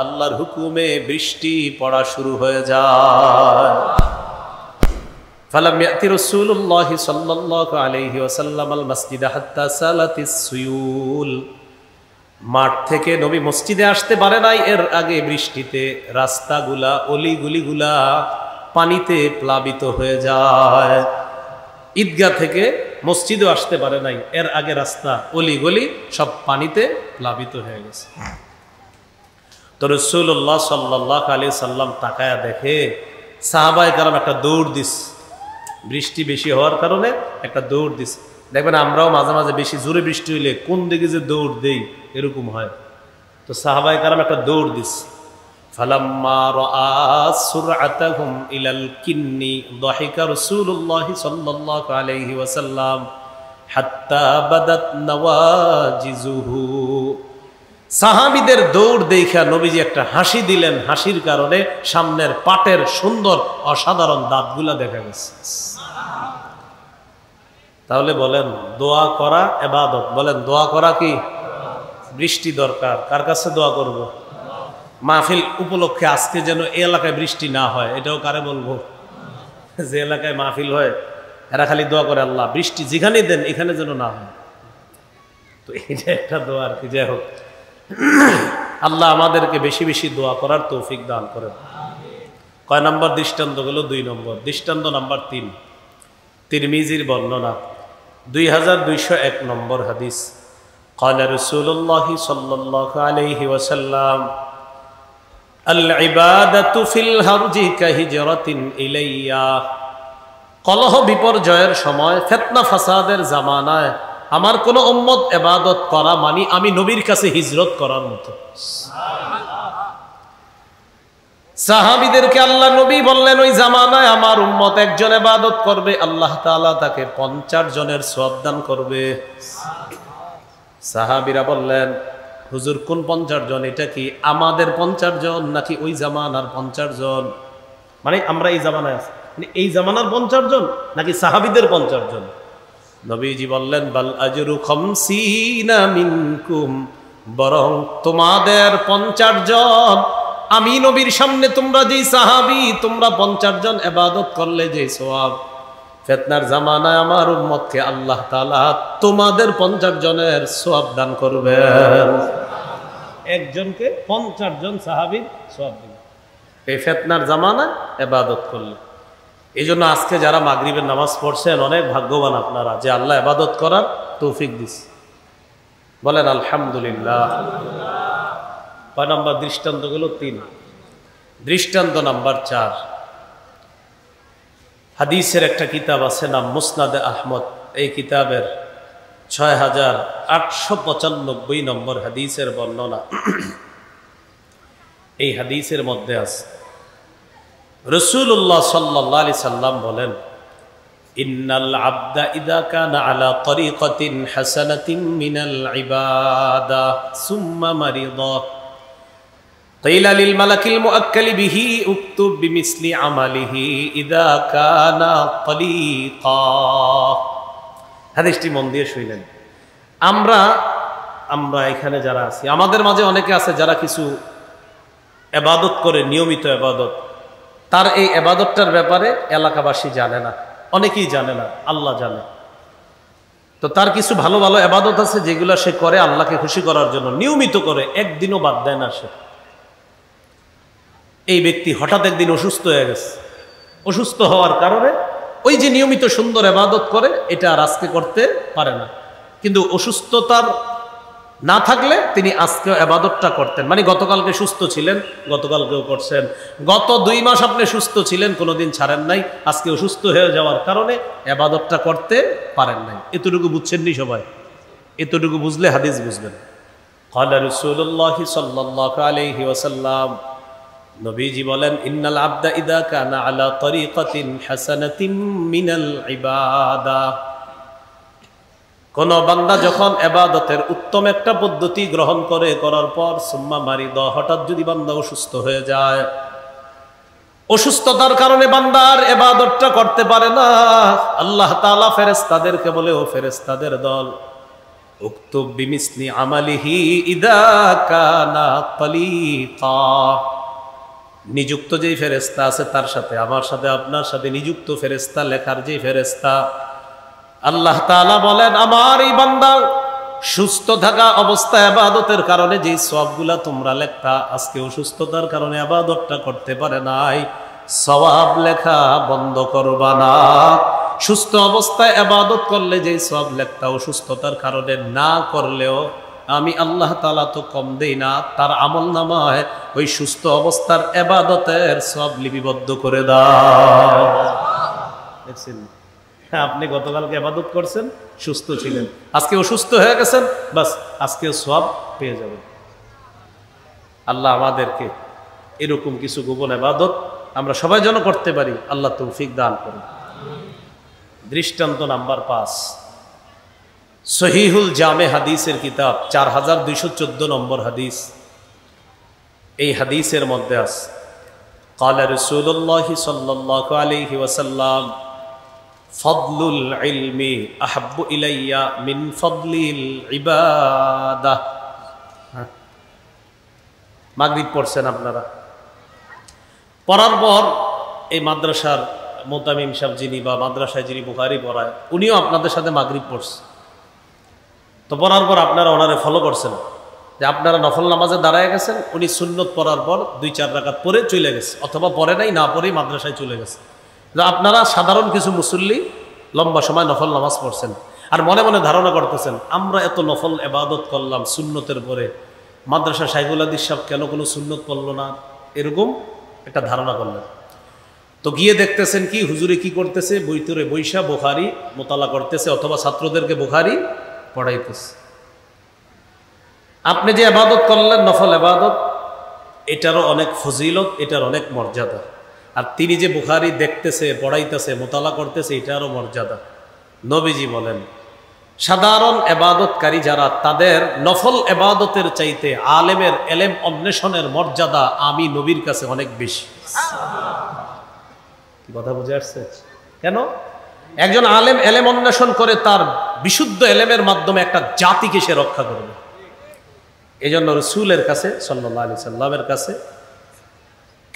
S1: আল্লাহর হুকুমে বৃষ্টি পড়া শুরু হয়ে যায়। ফালাম ইয়াতি রাসূলুল্লাহ সাল্লাল্লাহু আলাইহি ওয়াসাল্লাম আল মাসজিদ হাত্তা সালাতিস সুয়ুল, মাঠ থেকে নবী মসজিদে আসতে পারে নাই, এর আগে বৃষ্টিতে রাস্তাগুলা, অলিগুলিগুলা পানিতে প্লাবিত হয়ে যায়। ঈদগাহ থেকে মসজিদও আসতে পারে নাই, এর আগে রাস্তা, অলিগলি সব পানিতে প্লাবিত হয়ে গেছে। তো রাসূলুল্লাহ সাল্লাল্লাহু আলাইহি সাল্লাম তাকায়া দেখে সাহাবায়ে কেরাম একটা দৌড় দিস, বৃষ্টি বেশি হওয়ার কারণে একটা দৌড় দিস। দেখবেন আমরাও মাঝে মাঝে বেশি জোরে বৃষ্টি হইলে কোন দিকে যে দৌড় দেই এরকম হয়। তো সাহাবায়ে কেরাম একটা দৌড় দিস। ফালাম্মা রাআ সুরআতাহুম ইলাল কিন্নি দাহিকা রাসূলুল্লাহ সাল্লাল্লাহু আলাইহি ওয়াসাল্লাম হাত্তা বাদাত নওয়াজিজুহু, সাহাবীদের দৌড় দেখা নবীজি একটা হাসি দিলেন, হাসির কারণে সামনের পাটের সুন্দর অসাধারণ দাঁতগুলা দেখা গেছে। তাহলে বলেন, দোয়া করা ইবাদত। বলেন, দোয়া করা কি? বৃষ্টি দরকার, কার কাছে দোয়া করব? মাহফিল উপলক্ষে আজকে যেন এই এলাকায় বৃষ্টি না হয়, এটাও কারে বলবো? যে এলাকায় মাহফিল হয় এরা খালি দোয়া করে, আল্লাহ বৃষ্টি যেখানে দেন এখানে যেন না হয়। তো এটা একটা দোয়া আর কি। যাই হোক, আল্লাহ আমাদেরকে বেশি বেশি দোয়া করার তৌফিক দান করেন। কয় নম্বর দৃষ্টান্ত হলো? 2 নম্বর দৃষ্টান্ত, নাম্বার 3, তিরমিজির বর্ণনা, 2201 নম্বর হাদিস। قال رسول الله صلى الله عليه وسلم العبادة في الهرج كهجرة إلي, কলহ বিপর্যয়ের সময়, ফিতনা ফাসাদের জামানায় আমার কোন উম্মত ইবাদত করা মানে আমি নবীর কাছে হিজরত করার মতো। সাহাবীদেরকে আল্লাহ নবী বললেন, ওই জামানায় আমার উম্মত একজন ইবাদত করবে, আল্লাহ তাআলা তাকে 50 জনের সওয়াব দান করবে। সাহাবীরা বললেন, হুজুর কোন 50 জন? এটা কি আমাদের 50 জন নাকি ওই জামানার 50 জন? মানে আমরা এই জামানায় আছি, মানে এই জামানার 50 জন নাকি সাহাবীদের 50 জন? নবীজি বললেন, বাল আজরু 50 মিনকুম, বরং তোমাদের 50 জন আমি নবীর সামনে তোমরা যেই সাহাবী, তোমরা 50 জন ইবাদত করলে যে সওয়াব, ফিতনার জামানায় আমার উম্মতকে আল্লাহ তাআলা তোমাদের 50 জনের সওয়াব দান করবেন। একজনকে 50 জন সাহাবীর সওয়াব দিবেন এই ফিতনার জামানায় ইবাদত করলে। এই জন্য আজকে যারা মাগরিবের নামাজ পড়ছেন অনেক ভাগ্যবান আপনারা যে আল্লাহ ইবাদত করার তৌফিক দিছে। বলেন আলহামদুলিল্লাহ। কয় নম্বর দৃষ্টান্ত গুলো? 3। দৃষ্টান্ত নাম্বার 4, হাদিসের একটা কিতাব আছে নাম মুসনাদে আহমদ। এই কিতাবের 6895 নম্বর হাদিসের বর্ণনা। এই হাদিসের মধ্যে আছে রাসূলুল্লাহ সাল্লাল্লাহু আলাইহি সাল্লাম বলেন, ইন্নাল আবদা ইযা কানা আলা তরিকাতিন হাসানাতিন মিনাল ইবাদা সুম্মা মারিদা কিলা লিল মালাকিল মুআক্কালি বিহি উকতুব বিমিসলি আমালিহি ইযা কানা তালিকা। হাদিসটি মন দিয়ে শুনলেন। আমরা এখানে যারা আছি, আমাদের মাঝে অনেকে আছে যারা কিছু ইবাদত করে, নিয়মিত ইবাদত, তার এই ইবাদতটার ব্যাপারে এলাকাবাসী জানে না, অনেকেই জানে না, আল্লাহ জানে। তো তার কিছু ভালো ভালো ইবাদত আছে যেগুলো সে করে আল্লাহকে খুশি করার জন্য, নিয়মিত করে, একদিনও বাদ দেয় না সে। এই ব্যক্তি হঠাৎ একদিন অসুস্থ হয়ে গেছে। অসুস্থ হওয়ার কারণে ওই যে নিয়মিত সুন্দর ইবাদত করে এটা আর আজকে করতে পারে না, কিন্তু অসুস্থতার না থাকলে তিনি আজকে ইবাদতটা করতেন। মানে গতকালকে সুস্থ ছিলেন, গতকালকেও করছেন, গত 2 মাস আপনি সুস্থ ছিলেন, কোনোদিন ছাড়েন নাই, আজকে অসুস্থ হয়ে যাওয়ার কারণে ইবাদতটা করতে পারেন নাই। এতটুকু বুঝছেন নি সবাই? এতটুকু বুঝলে হাদিস বুঝবেন। ক্বালা রাসূলুল্লাহ সাল্লাল্লাহু আলাইহি ওয়াসাল্লাম, নবীজি বলেন, ইন্নাল আবদা ইযা কানা আলা তরিকাতিন হাসানাতিন মিনাল ইবাদা, কোন বান্দা যখন ইবাদতের উত্তম একটা পদ্ধতি গ্রহণ করে, করার পর সুম্মা মারিদা, হঠাৎ যদি বান্দা অসুস্থ হয়ে যায়, অসুস্থতার কারণে বান্দার ইবাদতটা করতে পারে না, আল্লাহ তাআলা ফেরেশতাদেরকে বলে, ও ফেরেশতাদের দল, উকতুব বিমিসলি আমালিহি ইযা কানা তালিকা, নিযুক্ত যেই ফেরেশতা আছে তার সাথে, আমার সাথে, আপনার সাথে নিযুক্ত ফেরেশতা, লেখার যে ফেরেশতা, আল্লাহ তাআলা বলেন, আমার এই বান্দা সুস্থ থাকা অবস্থায় ইবাদতের কারণে যেই সওয়াবগুলা তোমরা লেখতা, আজকে অসুস্থতার কারণে ইবাদতটা করতে পারে নাই, সওয়াব লেখা বন্ধ করবা না। সুস্থ অবস্থায় ইবাদত করলে যেই সওয়াব লেখতা, অসুস্থতার কারণে না করলেও আমি আল্লাহ তাআলা তো কম দেই না, তার আমলনামায় ওই সুস্থ অবস্থার ইবাদতের সওয়াব লিপিবদ্ধ করে দাও। দেখছেন, আপনি গতকালকে ইবাদত করছেন, সুস্থ ছিলেন, আজকে অসুস্থ হয়ে গেছেন, বাস আজকেও সওয়াব পেয়ে যাবেন। আল্লাহ আমাদেরকে এরকম কিছু গোপন ইবাদত আমরা সবাই যেন করতে পারি, আল্লাহ তৌফিক দান করুন। দৃষ্টান্ত নাম্বার 5, সহিহুল জামে হাদিসের কিতাব 4214 নম্বর হাদিস। এই হাদিসের মধ্যে আছে, ক্বালা রাসূলুল্লাহ সাল্লাল্লাহু আলাইহি ওয়াসাল্লাম, ফদলুল ইলমি আহাব্বু ইলাইয়া মিন ফদলিল ইবাদাহ। মাগরিব পড়ছেন আপনারা, পড়ার পর এই মাদ্রাসার মোতামিম সাহেব যিনি, বা মাদ্রাসায় যিনি বুখারী পড়ায়, উনিও আপনাদের সাথে মাগরিব পড়ছে। তো পড়ার পর আপনারা ওনারে ফলো করছেন, যে আপনারা নফল নামাজে দাঁড়ায় গেছেন, উনি সুন্নত পড়ার পর 2-4 রাকাত পরে চলে গেছে, অথবা পড়ে নাই, না পড়েই মাদ্রাসায় চলে গেছে। আপনারা সাধারণ কিছু মুসল্লি লম্বা সময় নফল নামাজ পড়ছেন, আর মনে মনে ধারণা করতেছেন, আমরা এত নফল ইবাদত করলাম সুন্নতের পরে, মাদ্রাসা শাইখুল হাদিস সাহেব কেন কোনো সুন্নত পড়লো না, এরকম একটা ধারণা করলেন। তো গিয়ে দেখতেছেন কি হুজুরে কি করতেছে, বইতরে বৈশা বুখারী মোতালা করতেছে, অথবা ছাত্রদেরকে বুখারী পড়াইতেছে। আপনি যে ইবাদত করলেন নফল ইবাদত, এটারও অনেক ফজিলত, এটার অনেক মর্যাদা, আর তিনি যে বুখারী দেখতেছে, পড়াইতেছে, মোতালা করতেছে, এটারও মর্যাদা। নবীজি বলেন, সাধারণ ইবাদতকারী যারা, তাদের নফল ইবাদতের চাইতে আলেমের এলেম অন্বেষণের মর্যাদা আমি নবীর কাছে অনেক বেশি। কি কথা বুঝে আসছে? কেন? একজন আলেম এলেম অন্বেষণ করে, তার বিশুদ্ধ এলেমের মাধ্যমে একটা জাতিকে সে রক্ষা করবে। এই জন্য রাসূলের কাছে সাল্লাল্লাহু আলাইহি সাল্লামের কাছে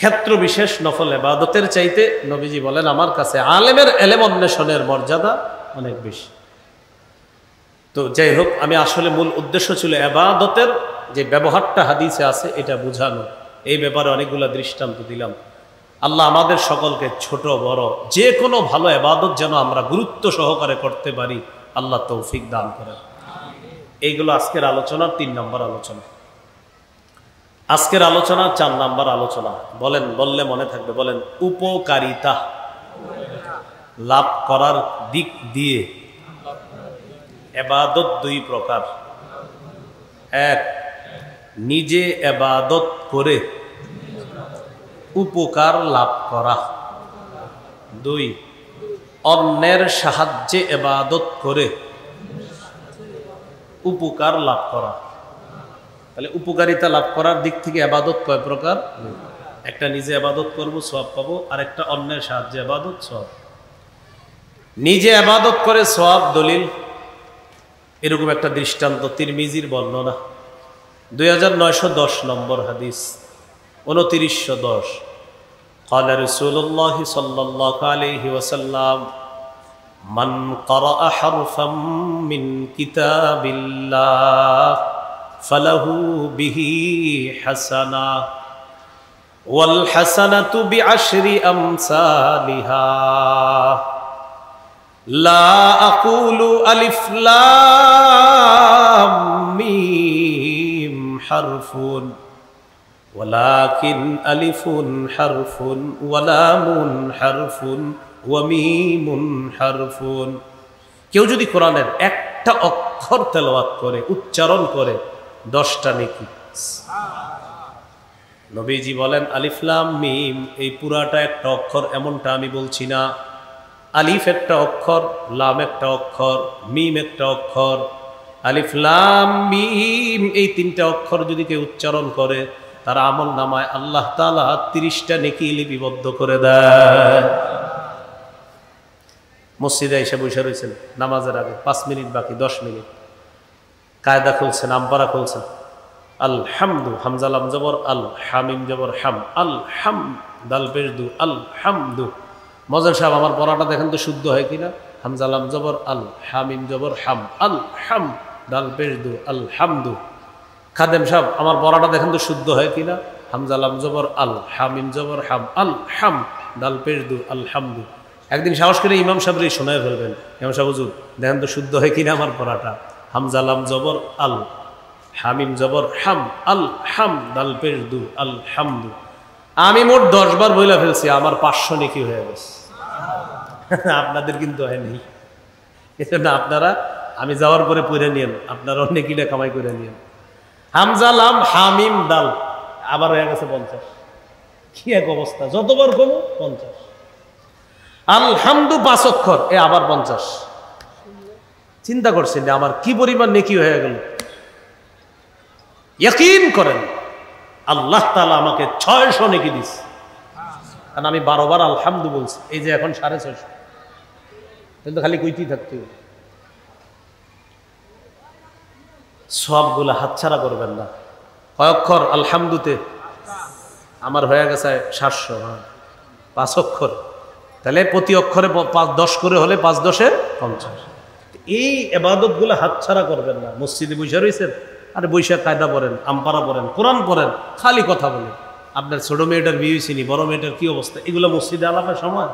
S1: ক্ষেত্র বিশেষ নফল ইবাদতের চাইতে নবীজি বলেন আমার কাছে আলেমের এলেম অন্বেষণের মর্যাদা অনেক বেশি। তো যাই হোক, আমি আসলে মূল উদ্দেশ্য ছিল ইবাদতের যে ব্যবহারটা হাদিসে আছে এটা বোঝানো। এই ব্যাপারে অনেকগুলো দৃষ্টান্ত দিলাম। আল্লাহ আমাদের সকলকে ছোট বড় যে কোনো ভালো ইবাদত যেন আমরা গুরুত্ব সহকারে করতে পারি, আল্লাহ তৌফিক দান করেন। এইগুলো আজকের আলোচনার 3 নম্বর আলোচনা। আজকের আলোচনা 4 নম্বর আলোচনা। বলেন, বললে মনে থাকবে, বলেন উপকারিতা লাভ করার দিক দিয়ে ইবাদত 2 প্রকার। 1, নিজে ইবাদত করে উপকার লাভ করা। 2, অন্যের সাহায্যে ইবাদত করে উপকার লাভ করা। তাহলে উপকারিতা লাভ করার দিক থেকে ইবাদত কয় প্রকার? একটা নিজে ইবাদত করব, সওয়াব পাবো, আর একটা অন্যের সাহায্যে ইবাদত, সওয়াব। নিজে ইবাদত করে সওয়াব দলিল, এরকম একটা দৃষ্টান্ত তিরমিজির বর্ণনা 2910 নম্বর হাদিস, 2910। قال رسول الله صلى الله عليه وسلم من قرأ حرفا من كتاب الله فله به حسنة والحسنة بعشر أمثالها لا أقول ألف لام ميم حرف ولكن ألف حرف ولام حرف وميم حرف। কেউ যদি কোরআনের একটা অক্ষর তেলাওয়াত করে, উচ্চারণ করে, 10টা নেকি। নবীজি বলেন আলিফ লাম মিম, এই পুরাটা একটা অক্ষর এমনটা আমি বলছি না। আলিফ একটা অক্ষর, লাম একটা অক্ষর, মিম একটা অক্ষর। আলিফ লাম মিম এই 3টা অক্ষর যদি কেউ উচ্চারণ করে, তার আমল নামায় আল্লাহ তাআলা 30টা নেকি লিপিবদ্ধ করে দেয়। মসজিদে এসে বসে রয়েছেন নামাজের আগে, 5 মিনিট বাকি, 10 মিনিট, কায়দা খুলছেন, আমপারা খুলছেন, আলহামদু, হামজা লাম জবর আল, হামিম জবর হাম, আল হাম, দাল পেশ দু, আল হামদু। মজার সাহেব আমার পড়াটা দেখেন তো শুদ্ধ হয় কিনা? হামজা লাম জবর আল, হামিম জবর হাম, আল হাম, দাল পেশ দু, আল হামদু। খাদেম সাহেব আমার পড়াটা দেখেন তো শুদ্ধ হয় কিনা? হামজা লাম জবর আল, হামিম জবর হাম, আল হাম, দাল পেশ দু, আল হামদু। একদিন সাহস করে ইমাম সাহেবরে শোনায় ফেলবেন, ইমাম সাহেব হুজুর দেখেন তো শুদ্ধ হয় কিনা আমার পড়াটা? হামজা লাম জবর আল, হামিম জবর হাম, আল হাম, দাল পেশ দু, আল হামদু। আমি মোট 10 বার বইলা ফেলছি, আমার 500 নেকি হয়ে গেছে। আপনাদের কিন্তু হয়নি। এজন্য আপনারা আমি যাওয়ার পরে পড়ে নিয়েন, আপনারাও নেকিটা কামাই করে নিয়েন। হামজা লাম হামিম দাল আবার হয়ে গেছে 50। কি এক অবস্থা, যতবার কমো 50। আলহামদু 5 অক্ষর, এ আবার 50। চিন্তা করছেন আমার কি পরিমাণ নেকি হয়ে গেল। ইয়াকিন করেন আল্লাহ তাআলা আমাকে 600 নেকি দিছে, কারণ আমি 12 বার আলহামদু বলছি। এই যে এখন 650, কিন্তু খালি কইতেই থাকতে হবে। সবগুলা হাতছাড়া করবেন না। কয় অক্ষর আলহামদুতে? আমার হয়ে গেছে 700। 5 অক্ষর, তাহলে প্রতি অক্ষরে 10 করে হলে 5 10 50। এই ইবাদতগুলো হাতছাড়া করবেন না। মসজিদে বসে রয়েছেন, আরে বৈশাখ কায়দা পড়েন, আমপারা পড়েন, কোরআন পড়েন, খালি কথা বলেন। আপনার ছোট মেয়েটার বিয়ে হয়েছিনি, বড় মেয়েটার কি অবস্থা, এগুলো মসজিদে আলাপের সময়?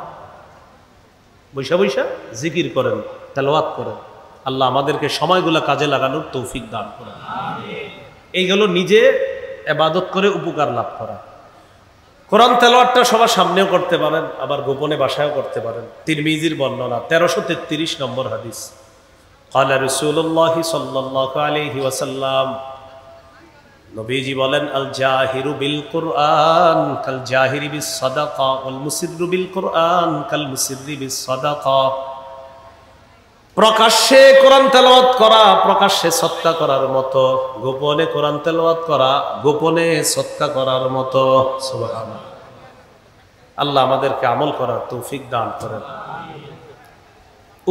S1: বৈশা বৈশা জিকির করেন, তেলাওয়াত করেন। আল্লাহ আমাদেরকে সময়গুলো কাজে লাগানোর তৌফিক দান করেন। এইগুলো নিজে ইবাদত করে উপকার লাভ করা। কোরআন তেলাওয়াতটা সবার সামনেও করতে পারেন, আবার গোপনে বাসায়ও করতে পারেন। তিরমিজির বর্ণনা 1333 নম্বর হাদিস। قال رسول الله صلى الله عليه وسلم, নবীজি বলেন আল জাহিরু বিল কুরআন কাল জাহিরি বিস সাদাকা ওয়াল মুসিররু বিল কুরআন কাল মুসিররি বিস সাদাকা। প্রকাশ্যে কোরআন তেলাওয়াত করা প্রকাশ্যে সদকা করার মতো, গোপনে কোরআন তেলাওয়াত করা গোপনে সদকা করার মতো। সুবহানাল্লাহ। আল্লাহ আমাদেরকে আমল করার তৌফিক দান করেন।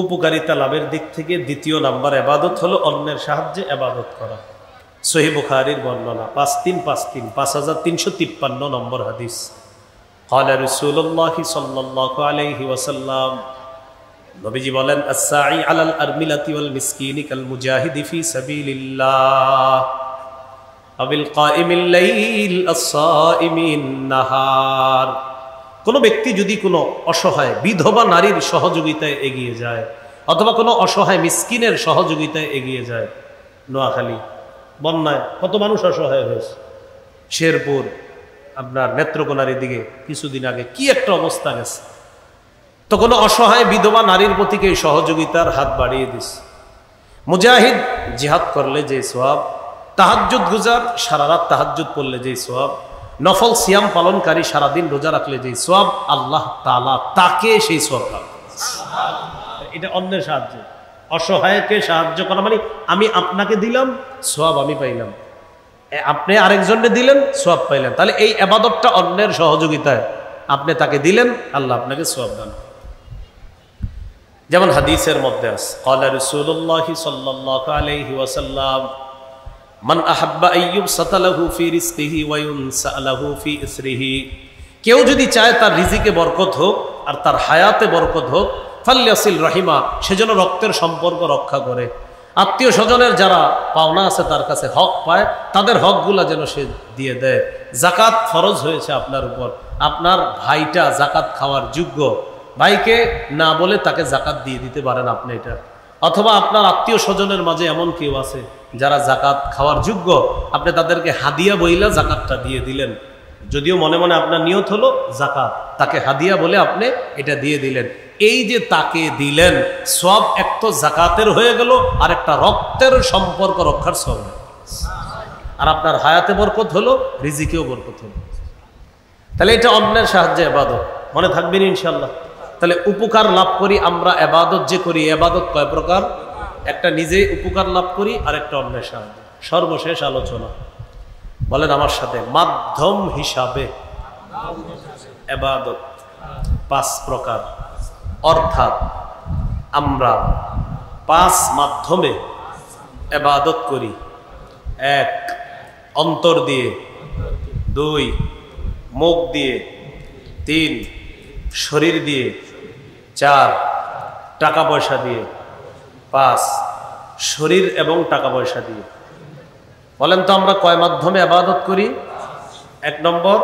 S1: উপকারিতা লাভের দিক থেকে 2 নাম্বার ইবাদত হলো অন্যের সাহায্যে ইবাদত করা। সহিহ বুখারীর বর্ণনা 5353 5353 নম্বর হাদিস। ক্বালা রাসূলুল্লাহি সাল্লাল্লাহু আলাইহি ওয়াসাল্লাম, নবীজি বলেন, আস-সাঈ আলাল আরমিলাতি ওয়াল মিসকিনি কাল মুজাহিদি ফি সাবিলিল্লাহ আবিল কাইমিল লাইল আস-সাইমিন নাহার। কোনো ব্যক্তি যদি কোনো অসহায় বিধবা নারীর সহযোগিতায় এগিয়ে যায় অথবা কোনো অসহায় মিসকিনের সহযোগিতায় এগিয়ে যায়, নোয়াখালী বন্যায় কত মানুষ অসহায় হয়েছে, শেরপুর আপনার নেত্রকোনার দিকে কিছুদিন আগে কি একটা অবস্থা গেছে, তো কোনো অসহায় বিধবা নারীর প্রতি এই সহযোগিতার হাত বাড়িয়ে দিস। মুজাহিদ জিহাদ করলে যে সওয়াব, তাহাজ্জুদ গুজার সারা রাত তাহাজ্জুদ পড়লে যে সওয়াব, নফল সিয়াম পালনকারী সারাদিন রোজা রাখলে যে সওয়াব, আল্লাহ তাআলা তাকে সেই সওয়াব দান করেন। এটা অন্যের সাহায্য, অসহায়কে সাহায্য করা মানে আমি আপনাকে দিলাম সওয়াব আমি পাইলাম, আপনি আরেকজনকে দিলেন সওয়াব পাইলেন। তাহলে এই ইবাদতটা অন্যের সহযোগিতায় আপনি তাকে দিলেন, আল্লাহ আপনাকে সওয়াব দান। যেমন হাদিসের মধ্যে আছে, ক্বালা রাসূলুল্লাহি সাল্লাল্লাহু আলাইহি ওয়াসাল্লাম, মান আহাব্বা আইয়ুবসাতা লাহু ফি রিজকিহি ওয়া ইউনসা লাহু ফি ইসরিহি, কেউ যদি চায় তার রিজিকে বরকত হোক আর তার হায়াতে বরকত হোক, ফালইয়াসিল রাহিমা, সেজন্য রক্তের সম্পর্ক রক্ষা করে, আত্মীয় স্বজনের যারা পাওনা আছে তার কাছে হক পায়, তাদের হকগুলা যেন সে দিয়ে দেয়। যাকাত ফরজ হয়েছে আপনার উপর, আপনার ভাইটা যাকাত খাওয়ার যোগ্য, ভাইকে না বলে তাকে যাকাত দিয়ে দিতে পারেন আপনি এটা। অথবা আপনার আত্মীয় স্বজনের মাঝে এমন কেউ আছে যারা যাকাত খাওয়ার যোগ্য, আপনি তাদেরকে হাদিয়া বইলা যাকাতটা দিয়ে দিলেন, যদিও মনে মনে আপনার নিয়ত হলো যাকাত, তাকে হাদিয়া বলে আপনি এটা দিয়ে দিলেন। এই যে তাকে দিলেন, সব এক তো যাকাতের হয়ে গেল আর একটা রক্তের সম্পর্ক রক্ষার সওয়াব, আর আপনার হায়াতে বরকত হলো, রিজিকেও বরকত হলো। তাহলে এটা অন্যের সাহায্যে ইবাদত, মনে থাকবেন ইনশাআল্লাহ। তাহলে উপকার লাভ করি আমরা, ইবাদত যে করি, ইবাদত কয় প্রকার, একটা নিজে উপকার লাভ করি আর একটা অন্যের সাহায্য। সর্বশেষ আলোচনা বলেন আমার সাথে, মাধ্যম হিসাবে ইবাদত 5 প্রকার, অর্থাৎ আমরা 5 মাধ্যমে ইবাদত করি। 1 অন্তর দিয়ে, 2 মুখ দিয়ে, 3 শরীর দিয়ে, 4 টাকা পয়সা দিয়ে, 5 শরীর এবং টাকা পয়সা দিয়ে। বলেন তো আমরা কয় মাধ্যমে ইবাদত করি? 1 নম্বর,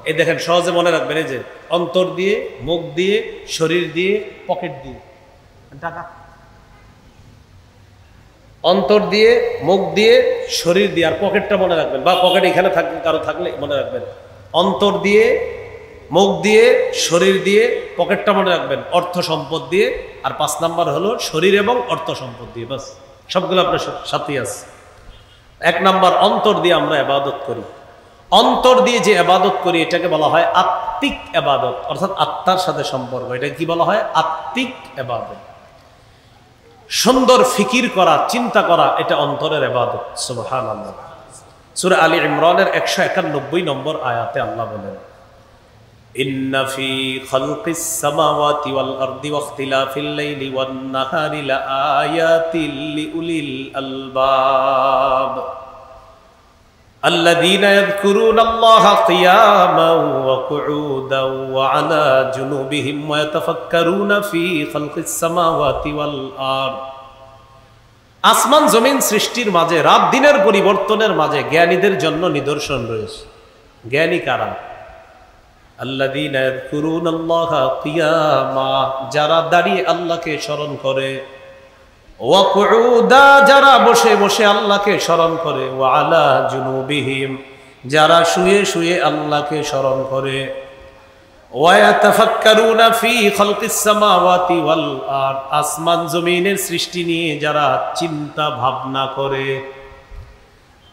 S1: এই দেখেন সহজে মনে রাখবেন, এই যে অন্তর দিয়ে, মুখ দিয়ে, শরীর দিয়ে, পকেট দিয়ে। টাকা অন্তর দিয়ে, মুখ দিয়ে, শরীর দিয়ে, আর পকেটটা মনে রাখবেন, বা পকেট এখানে থাকলে কারো থাকলে মনে রাখবেন, অন্তর দিয়ে, মুখ দিয়ে, শরীর দিয়ে, পকেটটা মনে রাখবেন, অর্থ সম্পদ দিয়ে, আর 5 নাম্বার হলো শরীর এবং অর্থ সম্পদ দিয়ে। বাস, সবগুলো আপনার সাথেই আছে। 1 নাম্বার, অন্তর দিয়ে আমরা ইবাদত করি। অন্তর দিয়ে যে ইবাদত করি এটাকে বলা হয় আত্মিক ইবাদত, অর্থাৎ আত্মার সাথে সম্পর্ক। এটা কি বলা হয়? আত্মিক ইবাদত। সুন্দর ফিকির করা, চিন্তা করা, এটা অন্তরের ইবাদত। সুবহানাল্লাহ। সূরা আলী ইমরানের 191 নম্বর আয়াতে আল্লাহ বলেন, ইন্না ফি খালকিস সামাওয়াতি ওয়াল আরদি ওয়া ইখতিলাফিল লাইলি ওয়ান নাহারি লাআয়াতিল লিউলিল আলবাব الذين يذكرون الله قياما وقعودا وعلى جنوبهم ويتفكرون في خلق السماوات والأرض। আসমান জমিন সৃষ্টির মাঝে, রাত দিনের পরিবর্তনের মাঝে জ্ঞানীদের জন্য নিদর্শন রয়েছে। জ্ঞানী কারা? الذين يذكرون الله قياما, যারা দাঁড়িয়ে আল্লাহকে স্মরণ করে, ওয়াকুউদা, যারা বসে বসে আল্লাহকে স্মরণ করে, ওয়া আলা জুনুবিহিম, যারা শুয়ে শুয়ে আল্লাহকে স্মরণ করে, ওয়া ইয়াতাফাক্কারুনা ফি খালকিস সামাওয়াতি ওয়াল আরদ, আসমান জমিনের সৃষ্টি নিয়ে যারা চিন্তা ভাবনা করে,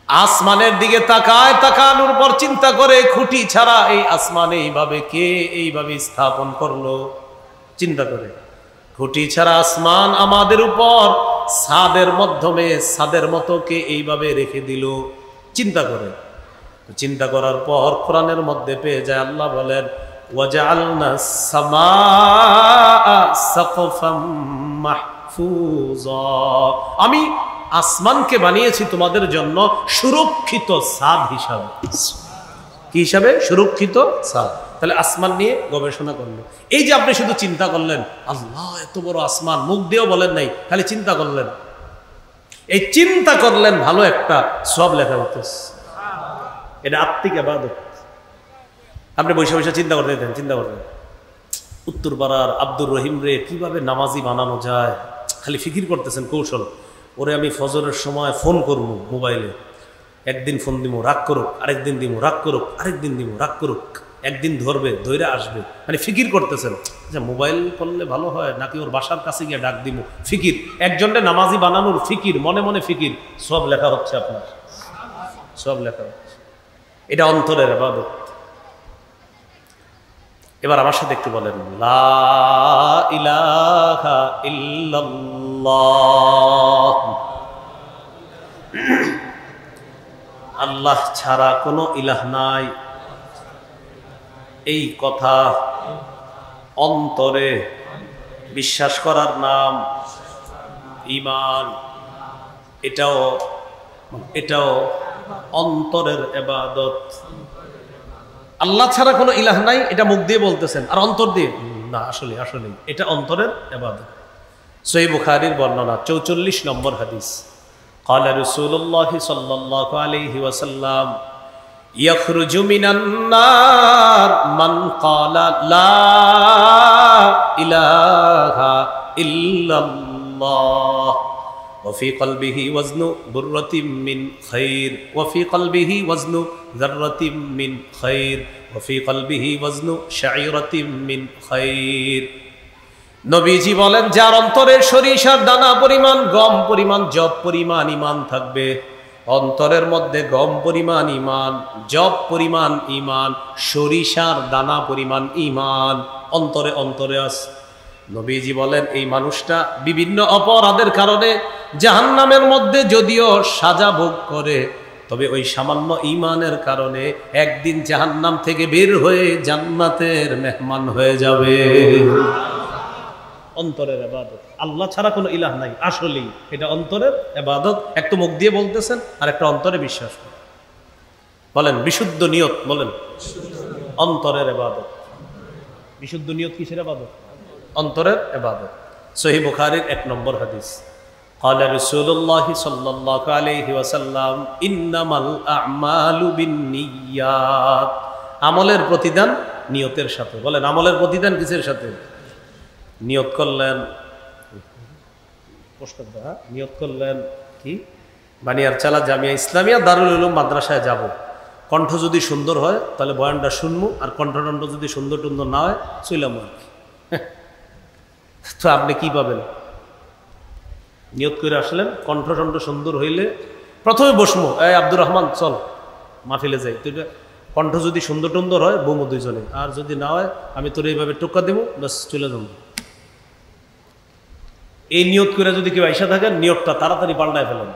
S1: আসমানের দিকে তাকায়, তাকানোর পর চিন্তা করে খুঁটি ছাড়া এই আসমান এইভাবে কে এইভাবে স্থাপন করলো, চিন্তা করে খুঁটি ছাড়া আসমান আমাদের উপর ছাদের মাধ্যমে ছাদের মতো কে এইভাবে রেখে দিল, চিন্তা করে। চিন্তা করার পর কোরআনের মধ্যে পেয়ে যায়, আল্লাহ বলেন, ওয়াজআলনাস সামাআ সাকফাম মাহফুজা, আমি আসমানকে বানিয়েছি তোমাদের জন্য সুরক্ষিত ছাদ হিসাবে। কি হিসাবে? সুরক্ষিত ছাদ। তাহলে আসমান নিয়ে গবেষণা করলেন। এই যে আপনি শুধু চিন্তা করলেন আল্লাহ এত বড় আসমান, মুখ দিয়েও বলেন নাই, খালি চিন্তা করলেন, এই চিন্তা করলেন ভালো একটা সব লেখা হইতেছে। এটা আত্মিক ইবাদত। আপনি বসে বসে চিন্তা করতে দিতেন, চিন্তা করতেন উত্তরপাড়ার আব্দুর রহিম রে কিভাবে নামাজি বানানো যায়, খালি ফিকির করতেছেন কৌশল। ওরে আমি ফজরের সময় ফোন করবো মোবাইলে, একদিন ফোন দিব রাগ করুক, আরেকদিন দিব রাগ করুক, আরেকদিন দিব রাগ করুক, একদিন ধরবে ধৈরে আসবে, মানে ফিকির করতেছেন যে মোবাইল করলে ভালো হয় নাকি ওর বাসার কাছে গিয়ে ডাক দিব। ফিকির, একজনকে নামাজি বানানোর ফিকির, মনে মনে ফিকির, সব লেখা হচ্ছে আপনার, সব লেখা হচ্ছে। এটা অন্তরের ইবাদত। এবার আমার সাথে একটু বলেন লা ইলাহা ইল্লাল্লাহ। আল্লাহ ছাড়া কোনো ইলাহ নাই, এই কথা অন্তরে বিশ্বাস করার নাম ঈমান। এটাও অন্তরের ইবাদত। আল্লাহ ছাড়া কোনো ইলাহ নাই এটা মুখ দিয়ে বলতেছেন, আর অন্তর দিয়ে না, আসলে এটা অন্তরের ইবাদত। সহিহ বুখারীর বর্ণনা 44 নম্বর হাদিস, قال رسول الله صلى الله عليه وسلم يخرج من النار من قال لا إله إلا الله وفي قلبه وزن برة من خير وفي قلبه وزن ذرة من خير وفي قلبه وزن شعيرة من خير। নবীজি বলেন যার অন্তরে সরিষার দানা পরিমাণ, গম পরিমাণ, জব পরিমাণ ঈমান থাকবে, অন্তরের মধ্যে গম পরিমাণ ঈমান, জব পরিমাণ ঈমান, সরিষার দানা পরিমাণ ঈমান অন্তরে আছে। নবীজি বলেন এই মানুষটা বিভিন্ন অপরাধের কারণে জাহান্নামের মধ্যে যদিও সাজা ভোগ করে, তবে ওই সামান্য ঈমানের কারণে একদিন জাহান্নাম থেকে বের হয়ে জান্নাতের মেহমান হয়ে যাবে। অন্তরের ইবাদত। আল্লাহ ছাড়া কোনো ইলাহ নাই, আসলেই এটা অন্তরের ইবাদত। একটা মুখ দিয়ে বলতেছেন আর একটা অন্তরে বিশ্বাস করেন। বলেন বিশুদ্ধ নিয়ত, বলেন অন্তরের ইবাদত। বিশুদ্ধ নিয়ত কিসের ইবাদত? অন্তরের ইবাদত। সহিহ বুখারীর 1 নম্বর হাদিস, قال رسول الله صلى الله عليه وسلم انما الاعمال بالنيات। আমলের প্রতিদান নিয়তের সাথে। বলেন আমলের প্রতিদান কিসের সাথে? নিয়ত করলেন, নিয়ত করলেন কি বানিয়ারচালা জামিয়া ইসলামিয়া দারুল উলুম মাদ্রাসায় যাব, কণ্ঠ যদি সুন্দর হয় তাহলে বয়ানটা শুনবো, আর কণ্ঠটণ্ড যদি সুন্দর টুন্দর না হয় চইলাম আর কি। তো আপনি কি পাবেন? নিয়ত করে আসলেন, কণ্ঠটণ্ড সুন্দর হইলে প্রথমে বসমো, এই আব্দুর রহমান চল মাহফিলে যাই, তো এটা কণ্ঠ যদি সুন্দর টুন্দর হয় বমু দুইজনে, আর যদি না হয় আমি তোর এইভাবে টোক্কা দেবো, বাস চলে যাবো। এই নিয়ত করে যদি কেউ আইসা থাকেন, নিয়তটা তাড়াতাড়ি পাল্টায় ফেলেন,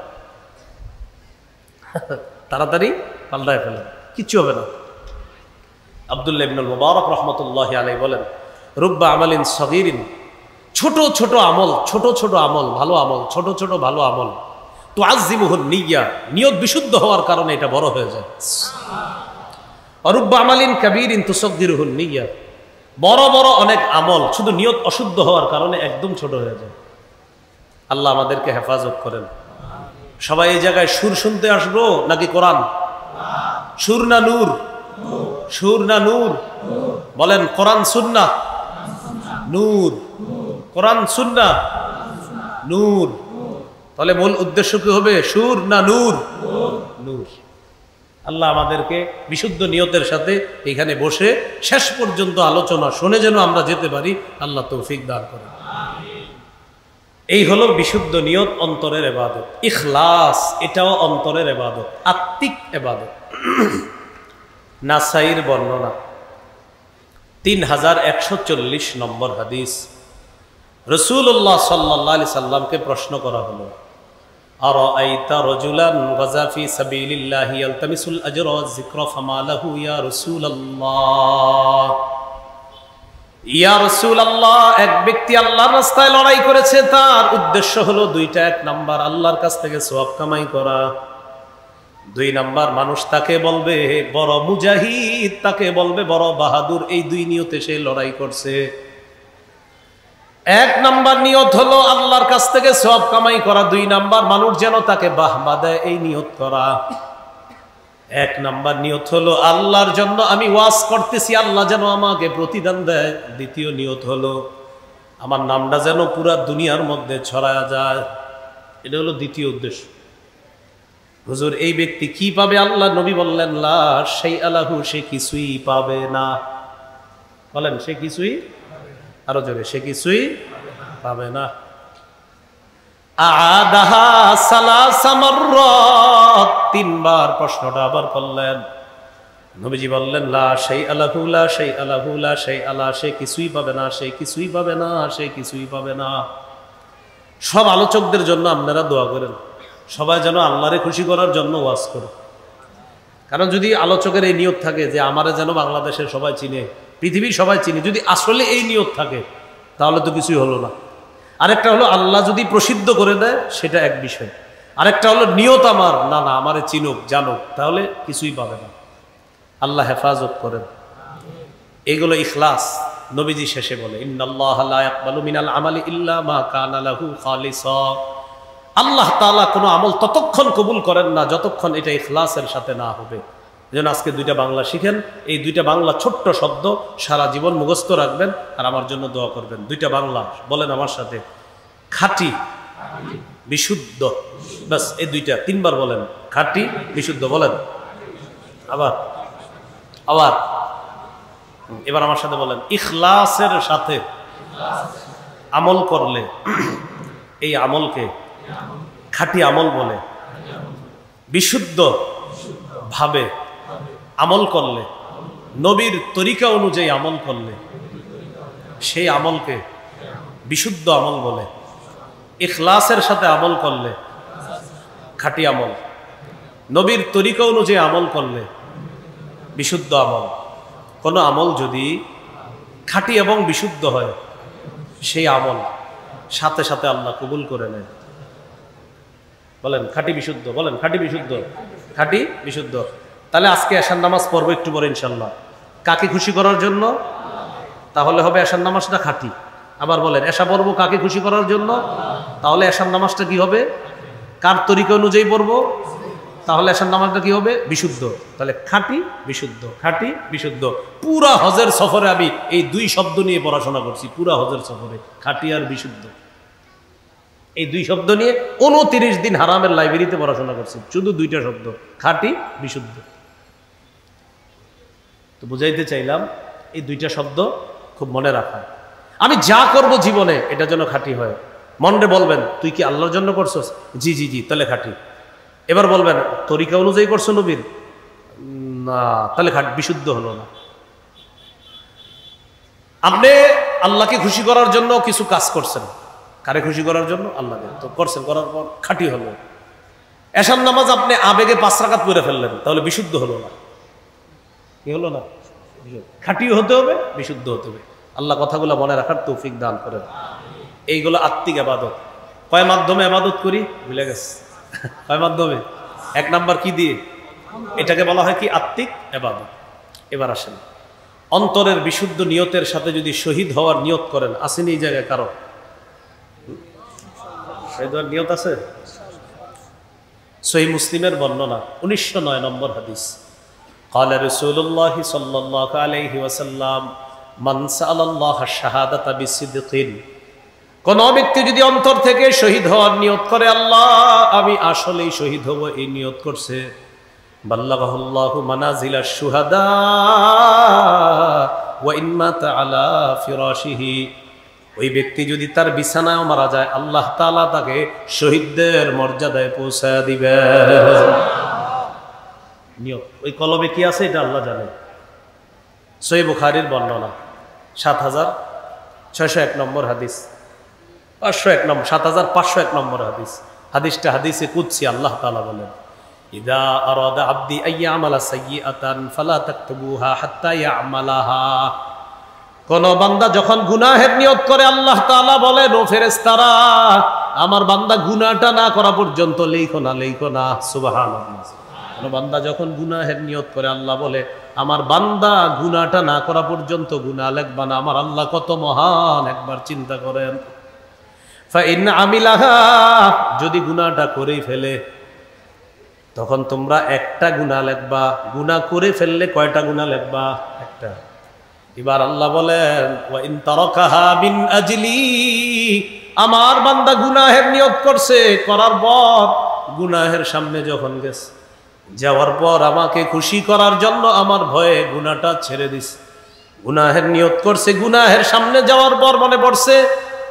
S1: তাড়াতাড়ি পাল্টায় ফেলেন, কিচ্ছু হবে না। আব্দুল্লাহ ইবনুল মুবারক রাহমাতুল্লাহি আলাইহি বলেন রুব্বা আমালিন সগীরিন, ছোট ছোট আমল, ছোট ছোট আমল, ভালো আমল, ছোট ছোট ভালো আমল, তুআজ্জিমুহুন নিয়্যা, নিয়ত বিশুদ্ধ হওয়ার কারণে এটা বড় হয়ে যায়। রুব্বা আমালিন কাবীরিন তুসাগগিরুহুন নিয়্যা, বড় বড় অনেক আমল শুধু নিয়ত অশুদ্ধ হওয়ার কারণে একদম ছোট হয়ে যায়। আল্লাহ আমাদেরকে হেফাজত করেন। সবাই এই জায়গায় সুর শুনতে আসবো নাকি কোরআন? সুর না নূর? সুর না নূর? বলেন কোরআন সুন্নাহ নূর, কোরআন সুন্নাহ নূর। তাহলে মূল উদ্দেশ্য কি হবে? সুর না নূর? নূর। আল্লাহ আমাদেরকে বিশুদ্ধ নিয়তের সাথে এখানে বসে শেষ পর্যন্ত আলোচনা শুনে যেন আমরা যেতে পারি, আল্লাহ তৌফিক দান করেন। এই হলো বিশুদ্ধ নিয়ত, অন্তরের ইবাদত। ইখলাস, এটাও অন্তরের ইবাদত, আত্মিক ইবাদত। নাসাইর বর্ণনা 3140 নম্বর হাদিস, রাসূলুল্লাহ সাল্লাল্লাহু আলাইহি সাল্লামকে প্রশ্ন করা হলো, আরাআইতা রাজুলান গাযা ফি সাবিলিল্লাহি ইয়ালতামিসুল আজরা ওয়াজ যিকরা ফামা লাহু ইয়া রাসূলুল্লাহ। ইয়া রাসূলুল্লাহ, এক ব্যক্তি আল্লাহর রাস্তায় লড়াই করেছে, তার উদ্দেশ্য হলো দুইটা। এক নাম্বার আল্লাহর কাছ থেকে সওয়াব কামাই করা, দুই নাম্বার মানুষ তাকে বলবে বড় মুজাহিদ, তাকে বলবে বড় বাহাদুর। এই দুই নিয়তে সে লড়াই করছে। এক নাম্বার নিয়ত হলো আল্লাহর কাছ থেকে সওয়াব কামাই করা। দুই নাম্বার মানুষ যেন তাকে বাহবা দেয়, এই নিয়ত করা। এক নাম্বার নিয়ত হলো আল্লাহর জন্য আমি ওয়াজ করতেছি, আল্লাহ যেন আমাকে প্রতিদান দেয়। দ্বিতীয় নিয়ত হলো আমার নামটা যেন পুরা দুনিয়ার মধ্যে ছড়ায়া যায়। এটা হলো দ্বিতীয় উদ্দেশ্য। হুজুর এই ব্যক্তি কি পাবে? আল্লাহ নবী বললেন লা সেই আলাহু, সে কিছুই পাবে না। বলেন সে কিছুই, আরো জোরে, সে কিছুই পাবে না। আদাহা সালাসা মাররাত, তিনবার প্রশ্নটা আবার করলেন। নবীজি বললেন লা সেই আলাহু, লা সেই আলাহু, লা সেই আলা, সে কিছুই পাবে না, সে কিছুই পাবে না, সে কিছুই পাবে না। সব আলোচকদের জন্য আপনারা দোয়া করেন, সবাই যেন আল্লাহরে খুশি করার জন্য ওয়াজ করে। কারণ যদি আলোচকের এই নিয়ত থাকে যে আমারে যেন বাংলাদেশের সবাই চিনে, পৃথিবীর সবাই চিনে, যদি আসলে এই নিয়ত থাকে তাহলে তো কিছুই হলো না। আরেকটা হলো আল্লাহ যদি প্রসিদ্ধ করে দেয় সেটা এক বিষয়, আরেকটা হলো নিয়ত আমার না না আমারে চিনুক জানুক, তাহলে কিছুই পাবে না। আল্লাহ হেফাজত করেন। এইগুলো ইখলাস। নবীজি শেষে বলে ইন্নাল্লাহ লা ইয়াকবালু মিনাল আমালি ইল্লা মা কানা লাহু খালিসা। আল্লাহ তাআলা কোনো আমল ততক্ষণ কবুল করেন না যতক্ষণ এটা ইখলাসের সাথে না হবে। যেন আজকে দুইটা বাংলা শিখেন, এই দুইটা বাংলা ছোট্ট শব্দ সারা জীবন মুখস্থ রাখবেন আর আমার জন্য দোয়া করবেন। দুইটা বাংলা বলেন আমার সাথে, খাঁটি বিশুদ্ধ। বাস এই দুইটা তিনবার বলেন, খাঁটি বিশুদ্ধ বলেন। আবার আবার এবার আমার সাথে বলেন, ইখলাসের সাথে আমল করলে এই আমলকে খাঁটি আমল বলে। বিশুদ্ধ ভাবে আমল করলে, নবীর তরিকা অনুযায়ী আমল করলে সেই আমলকে বিশুদ্ধ আমল বলে। ইখলাসের সাথে আমল করলে খাঁটি আমল, নবীর তরিকা অনুযায়ী আমল করলে বিশুদ্ধ আমল। কোনো আমল যদি খাঁটি এবং বিশুদ্ধ হয় সেই আমল সাথে সাথে আল্লাহ কবুল করে নেয়। বলেন খাঁটি বিশুদ্ধ, বলেন খাঁটি বিশুদ্ধ, খাঁটি বিশুদ্ধ। তাহলে আজকে এশার নামাজ পড়বো একটু পরে ইনশাল্লাহ, কাকে খুশি করার জন্য? তাহলে হবে এশার নামাজটা খাঁটি। আবার বলেন এশা পড়বো কাকে খুশি করার জন্য? তাহলে এশার নামাজটা কি হবে? কার তরিকা অনুযায়ী পড়বো? তাহলে এশার নামাজটা কি হবে? বিশুদ্ধ। তাহলে খাঁটি বিশুদ্ধ, খাঁটি বিশুদ্ধ। পুরা হজের সফরে আমি এই দুই শব্দ নিয়ে পড়াশোনা করছি, পুরা হজের সফরে, খাঁটি আর বিশুদ্ধ। এই দুই শব্দ নিয়ে 29 দিন হারামের লাইব্রেরিতে পড়াশোনা করছি, শুধু দুইটা শব্দ, খাঁটি বিশুদ্ধ। তো বুঝাইতে চাইলাম এই দুইটা শব্দ খুব মনে রাখা। আমি যা করব জীবনে এটা যেন খাঁটি হয়। মনে বলবেন তুই কি আল্লাহর জন্য করছস? জি জি জি, তাহলে খাঁটি। এবার বলবেন তরিকা অনুযায়ী করছো নবীর? না, তাহলে বিশুদ্ধ হলো না। আপনি আল্লাহকে খুশি করার জন্য কিছু কাজ করছেন, কারে খুশি করার জন্য? আল্লাহকে। তো করছেন, করার পর খাঁটি হলো। এশার নামাজ আপনি আবেগে 5 রাকাত পড়ে ফেললেন, তাহলে বিশুদ্ধ হলো না। কি হলো না? খাঁটিও হতে হবে, বিশুদ্ধ হতে হবে। আল্লাহ কথাগুলো মনে রাখার তৌফিক দান করেন। এইগুলো আত্মিক ইবাদত। কয় মাধ্যমে ইবাদত করি ভুলে গেছে? কয় মাধ্যমে? 1 নাম্বার কি দিয়ে? এটাকে বলা হয় কি? আত্মিক ইবাদত। এবার আসেন, অন্তরের বিশুদ্ধ নিয়তের সাথে যদি শহীদ হওয়ার নিয়ত করেন, আসেন এই জায়গায় কারো শহীদ হওয়ার নিয়ত আছে? সহিহ মুসলিমের বর্ণনা 1909 নম্বর হাদিস। قال رسول الله صلى الله عليه وسلم من سأل الله الشهادة بصدق। কোন ব্যক্তি যদি অন্তর থেকে শহীদ হওয়ার নিয়ত করে, আল্লাহ আমি আসলেই শহীদ হব, এই নিয়ত করছে, বাল্লাগাহুল্লাহু মানাজিলাশ শুহাদা ওয়া ইন মাতা আলা ফিরাশিহি। ওই ব্যক্তি যদি তার বিছানায় মারা যায়, আল্লাহ তাআলা তাকে শহীদদের মর্যাদায় পৌঁছায় দিবেন। নিয়ত ওই কলমে কি আছে এটা আল্লাহ জানে। সহিহ বুখারীর বর্ণনা ৭৬০১ নম্বর হাদিস, 501 নম্বর, ৭৫০১ নম্বর হাদিস। হাদিসটা হাদিসে কুদসি। আল্লাহ তাআলা বলেন, ইদা আরাদা আবদি আইয়ামালা সাইয়্যাতান ফালা তাকতুবুহা হাত্তা ইয়ামালাহা। কোন বান্দা যখন গুনাহের নিয়ত করে, আল্লাহ তাআলা বলেন ও ফেরেশতারা আমার বান্দা গুনাহটা না করা পর্যন্ত লেখো না, লেখো না। সুবহানাল্লাহ। বান্দা যখন গুনাহের নিয়ত করে আল্লাহ বলে আমার বান্দা গুনাহটা না করা পর্যন্ত গুনাহ লিখবা না। আমার আল্লাহ কত মহান একবার চিন্তা করেন। ফাইন আমিলাহা, যদি গুনাহটা করেই ফেলে তখন তোমরা একটা গুনাহ লিখবা। গুনাহ করে ফেললে কয়টা গুনাহ লিখবা? একটা। এবার আল্লাহ বলেন ওয়া ইন তারাকাহা মিন আজলি, আমার বান্দা গুনাহের নিয়ত করছে, করার পর গুনাহের সামনে যখন গেছে, যাওয়ার পর আমাকে খুশি করার জন্য আমার ভয়ে গুনাহটা ছেড়ে দিছে। গুনাহের নিয়ত করছে, গুনাহের সামনে যাওয়ার পর মনে পড়ছে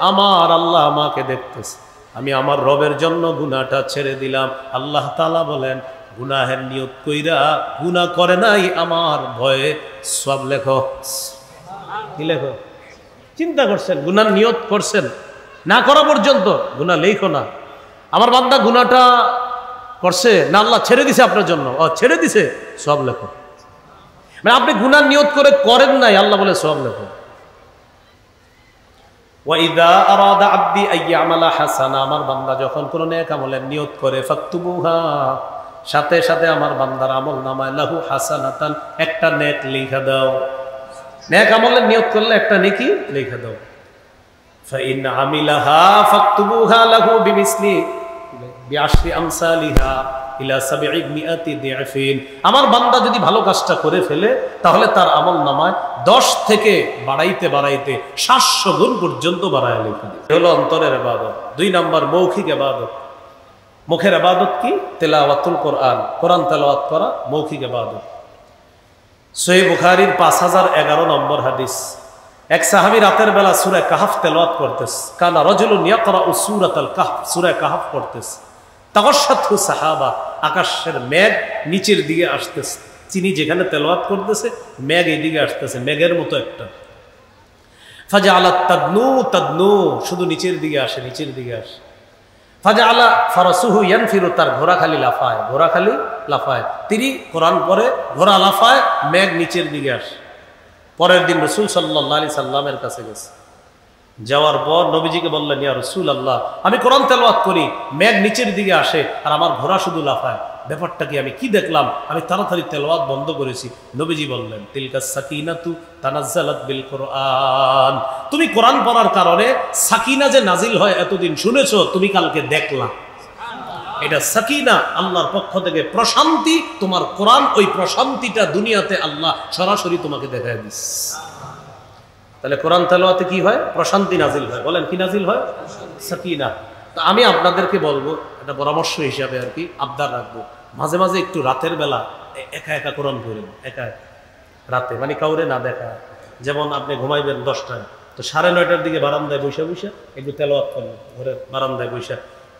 S1: আমার আল্লাহ আমাকে দেখতেছে, আমি আমার রবের জন্য গুনাহটা ছেড়ে দিলাম। আল্লাহ তাআলা বলেন গুনাহের নিয়ত কইরা গুনাহ করে নাই, আমার ভয়ে সব লেখো। কি লেখো? চিন্তা করছেন, গুনার নিয়ত করছেন, না করা পর্যন্ত গুনাহ লেখো না। আমার বান্দা গুনাহটা করছে না, আল্লাহ ছেড়ে দিছে আপনার জন্য, ছেড়ে দিছে, সব লেখো। মানে আপনি গুনার নিয়ত করে করেন নাই, আল্লাহ বলে সব লেখো। ওয়াইদা আরাদা আব্দি আইয়ামালা হাসানা, আমার বান্দা যখন কোনো নেক আমলের নিয়ত করে ফাকতুবুহা, সাথে সাথে আমার বান্দার আমল নামায় লাহু হাসানাতান, একটা নেক লিখে দাও। নেক আমলের নিয়ত করলে একটা নেকি লিখে দাও। ফাইন আমিলাহা ফাকতুবুহা লাহু বিমিসলি বিআশরি আমসালিহা ইলা 700 দিআফিন, আমার বান্দা যদি ভালো কাজটা করে ফেলে তাহলে তার আমল নামায় 10 থেকে বাড়াইতে বাড়াইতে 700 গুণ পর্যন্ত বাড়ায় লিখে দেয়। হলো অন্তরের ইবাদত। 2 নম্বর মৌখিক ইবাদত। মুখের ইবাদত কি? তেলাওয়াতুল কোরআন, কোরআন তেলাওয়াত করা মৌখিক ইবাদত। সহিহ বুখারীর 5011 নম্বর হাদিস, এক সাহাবী রাতের বেলা সূরা কাহফ তেলাওয়াত করতেছে। কানা রাজুলুন ইয়াকরাউ সূরাতাল কাহফ, সূরা কাহফ পড়তেছে। তাগাশশাতহু সাহাবা, আকাশের মেঘ নিচের দিকে আসতেছে। তিনি যেখানে তেলাওয়াত করতেছে মেঘ এইদিকে আসতেছে, মেঘের মতো একটা। ফাজআলাত তাদনু তাদনু, শুধু নিচের দিকে আসে, নিচের দিকে আসে। ফাজআলা ফারাসুহু ইয়ানফিরু, তার ঘোড়া খালি লাফায়, ঘোড়া খালি লাফায়। তিনি কোরআন পড়ে, ঘোড়া লাফায়, মেঘ নিচের দিকে আসে। পরের দিন রাসূল সাল্লাল্লাহু আলাইহি সাল্লামের কাছে গেছে। যাওয়ার পর নবীজিকে বললেন ইয়া রাসূলুল্লাহ, আমি কোরআন তেলাওয়াত করি, মেঘ নিচের দিকে আসে আর আমার ঘোড়া শুধু লাফায়, ব্যাপারটা কি? আমি কি দেখলাম? আমি তাড়াতাড়ি তেলাওয়াত বন্ধ করেছি। নবীজি বললেন তিলকাস সাকিনাতু তানাজ্জালাত বিল কোরআন, তুমি কোরআন পড়ার কারণে সাকিনা যে নাজিল হয় এতদিন শুনেছো, তুমি কালকে দেখলা। এটা সাকিনা, আল্লাহর পক্ষ থেকে প্রশান্তি। তোমার কোরআন ওই প্রশান্তিটা দুনিয়াতে আল্লাহ সরাসরি তোমাকে দেখায় দিস। তাহলে কোরআন তেলাওয়াতে কি হয়? প্রশান্তি নাজিল হয়। বলেন কি নাজিল হয়? সাকিনা। তো আমি আপনাদেরকে বলবো, এটা পরামর্শ হিসাবে আর কি আবদার রাখবো, মাঝে মাঝে একটু রাতের বেলা একা একা কোরআন পড়েন, একা রাতে, মানে কাউরে না দেখা। যেমন আপনি ঘুমাইবেন 10টায়, তো 9:30টার দিকে বারান্দায় বৈশা বৈশা একটু তেলাওয়াত করবেন, ঘরের বারান্দায় বৈশা।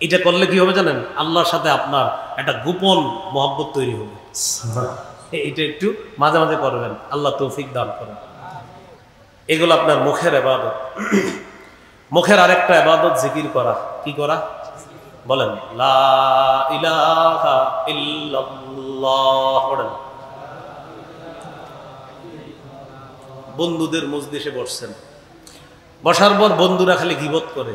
S1: এটা করলে কি হবে জানেন? আল্লাহর সাথে আপনার একটা গোপন মহব্বত তৈরি হবে। এটা একটু মাঝে মাঝে করবেন, আল্লাহ তৌফিক দান করেন। এগুলো আপনার মুখের ইবাদত। মুখের আরেকটা ইবাদত জিকির করা। কি করা? বলেন লা ইলাহা ইল্লাল্লাহ। বলেন। বন্ধুদের মজলিসে বসছেন, বসার পর বন্ধুরা খালি গীবত করে,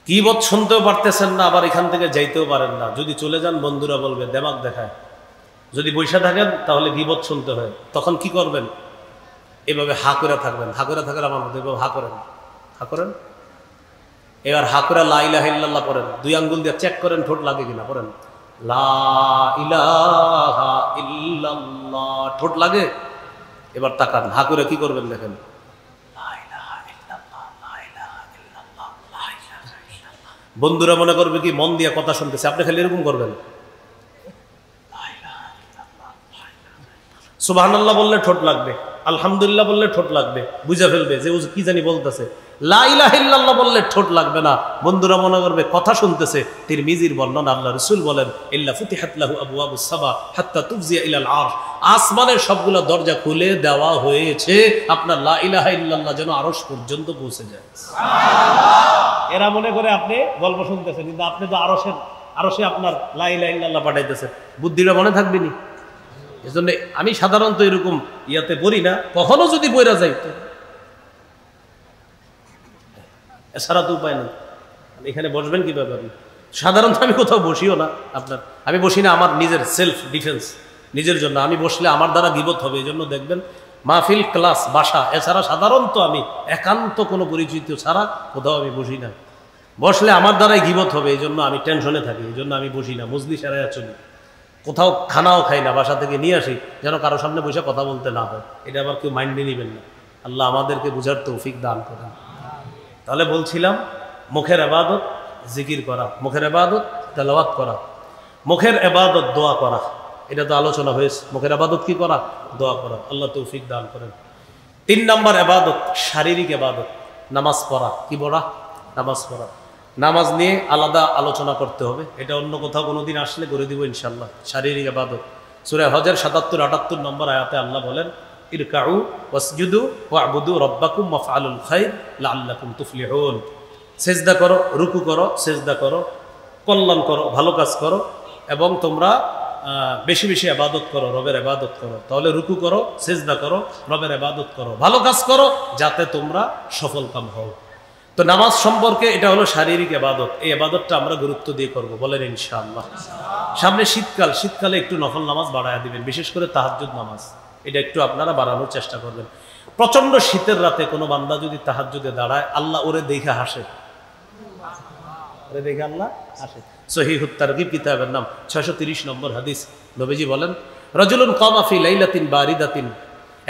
S1: গীবত শুনতেও পারতেছেন না, আবার এখান থেকে যাইতেও পারেন না। যদি চলে যান বন্ধুরা বলবে দেমাগ দেখায়। যদি বৈশা থাকেন তাহলে গীবত শুনতে হয়। তখন কি করবেন? এভাবে হা করে থাকবেন। হা করে থাকার আমার মধ্যে এভাবে হা করেন, হা করেন। এবার হা করে লা ইলাহা ইল্লাল্লাহ পড়েন। 2 আঙ্গুল দিয়ে চেক করেন ঠোঁট লাগে কিনা। পড়েন লা ইলাহা ইল্লাল্লাহ, ঠোঁট লাগে? এবার তাকান, হা করে কি করবেন দেখেন, লা ইলাহা ইল্লাল্লাহ, লা ইলাহা ইল্লাল্লাহ, লা ইলাহা ইল্লাল্লাহ। বন্ধুরা মনে করবে কি মন দিয়ে কথা শুনতেছে, আপনি খালি এরকম করবেন। সুবহানাল্লাহ বললে ঠোঁট লাগবে, আলহামদুলিল্লাহ বললে ঠোঁট লাগবে, বুঝা ফেলবে যে ও কি জানি বলতেছে। লা ইলাহা ইল্লাল্লাহ বললে ঠোঁট লাগবে না, বন্ধুরা মনে করবে কথা শুনতেছে। তিরমিজির বর্ণনা, আল্লাহ রাসূল বলেন ইল্লা ফুতিহাত লাহু আবওয়াবুস সাবা হাত্তা তুফজিয়া ইলাল আরশ, আসমানের সবগুলো দরজা খুলে দেওয়া হয়েছে আপনার লা ইলাহা ইল্লাল্লাহ যেন আরশ পর্যন্ত পৌঁছে যায়। সুবহানাল্লাহ। এরা মনে করে আপনি গল্প শুনতেছেন, কিন্তু আপনি তো আরশে আপনার লা ইলাহা ইল্লাল্লাহ পাঠাইতেছেন। বুদ্ধিটা মনে থাকবে নি? এজন্য আমি সাধারণত এরকম ইয়াতে পড়ি না, কখনো যদি বইরা যাই তো এছাড়া তো উপায় নেই। এখানে বসবেন কিভাবে? আপনি সাধারণত আমি কোথাও বসিও না, আমি বসি না আমার নিজের সেলফ ডিফেন্স, নিজের জন্য। আমি বসলে আমার দ্বারা গীবত হবে, এই জন্য দেখবেন মাহফিল, ক্লাস, বাসা, এছাড়া সাধারণত আমি একান্ত কোনো পরিচিত ছাড়া কোথাও আমি বসি না। বসলে আমার দ্বারাই গীবত হবে, এই জন্য আমি টেনশনে থাকি, এই জন্য আমি বসি না, মজলিস এড়াইয়া চলি। কোথাও খানাও খাই না, বাসা থেকে নিয়ে আসি যেন কারোর সামনে বসে কথা বলতে না হয়। এটা আবার কেউ মাইন্ডে নেবেন না, আল্লাহ আমাদেরকে বুঝার তৌফিক দান করেন। তাহলে বলছিলাম মুখের ইবাদত জিকির করা, মুখের ইবাদত তেলাওয়াত করা, মুখের ইবাদত দোয়া করা, এটা তো আলোচনা হয়েছে। মুখের ইবাদত কি করা? দোয়া করা। আল্লাহ তৌফিক দান করেন। 3 নম্বর ইবাদত শারীরিক ইবাদত, নামাজ পড়া। কি পড়া? নামাজ পড়া। নামাজ নিয়ে আলাদা আলোচনা করতে হবে, এটা অন্য কোথাও কোনোদিন আসলে করে দিব ইনশাআল্লাহ। শারীরিক ইবাদত সূরা হজের 77-78 নম্বর আয়াতে আল্লাহ বলেন, ইরকাউ ওয়াসজুদু ওয়া'বুদু রাব্বাকুম ওয়াফআলুল খায়র লাআল্লাকুম তুফলিহুন। সিজদা করো, রুকু করো, সিজদা করো, কল্যাণ করো, ভালো কাজ করো, এবং তোমরা বেশি বেশি ইবাদত করো, রবের ইবাদত করো। তাহলে রুকু করো, সিজদা করো, রবের ইবাদত করো, ভালো কাজ করো, যাতে তোমরা সফলকাম হও। তো নামাজ সম্পর্কে এটা হলো শারীরিক ইবাদত। এই ইবাদতটা আমরা গুরুত্ব দিয়ে করব, বলেন ইনশাআল্লাহ। সামনে শীতকাল, শীতকালে একটু নফল নামাজ বাড়ায়া দিবেন, বিশেষ করে তাহাজ্জুদ নামাজ, এটা একটু আপনারা বাড়ানোর চেষ্টা করবেন। প্রচন্ড শীতের রাতে কোনো বান্দা যদি তাহাজ্জুদে দাঁড়ায়, আল্লাহ ওরে দেখে হাসে, ওরে দেখে আল্লাহ হাসে। সহিহুত তারগিব কিতাবের নাম 630 নম্বর হাদিস, নবীজি বলেন, রাজুলুন কামা ফি লাইলাতিন বারিদাতিন,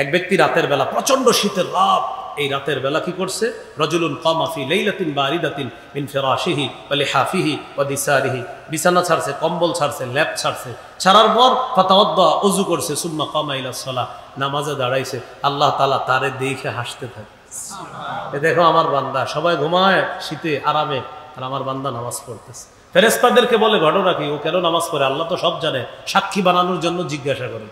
S1: এক ব্যক্তি রাতের বেলা, প্রচন্ড শীতের রাত, এই রাতের বেলা কি করছে? রাজুলুন কামা ফি লাইলাতিন বারিদাতিন মিন ফিরাশিহি ওয়া লিহাফিহি ওয়া দিসারিহি, বিছানা ছাড়ছে, কম্বল ছাড়ছে, ল্যাপ ছাড়ছে, ছাড়ার পর ফাতাওয়াদ্দা, ওযু করছে, সুম্মা কামা ইলা সালাহ, নামাজে দাঁড়াইছে। আল্লাহ তাআলা তারে দেখে হাসতে থাকে। এ দেখো আমার বান্দা, সবাই ঘুমায় শীতে আরামে, আর আমার বান্দা নামাজ পড়তেছে। ফেরেশতাদেরকে বলে, ঘটনা কি? ও কেন নামাজ পড়ে? আল্লাহ তো সব জানে, সাক্ষী বানানোর জন্য জিজ্ঞাসা করে।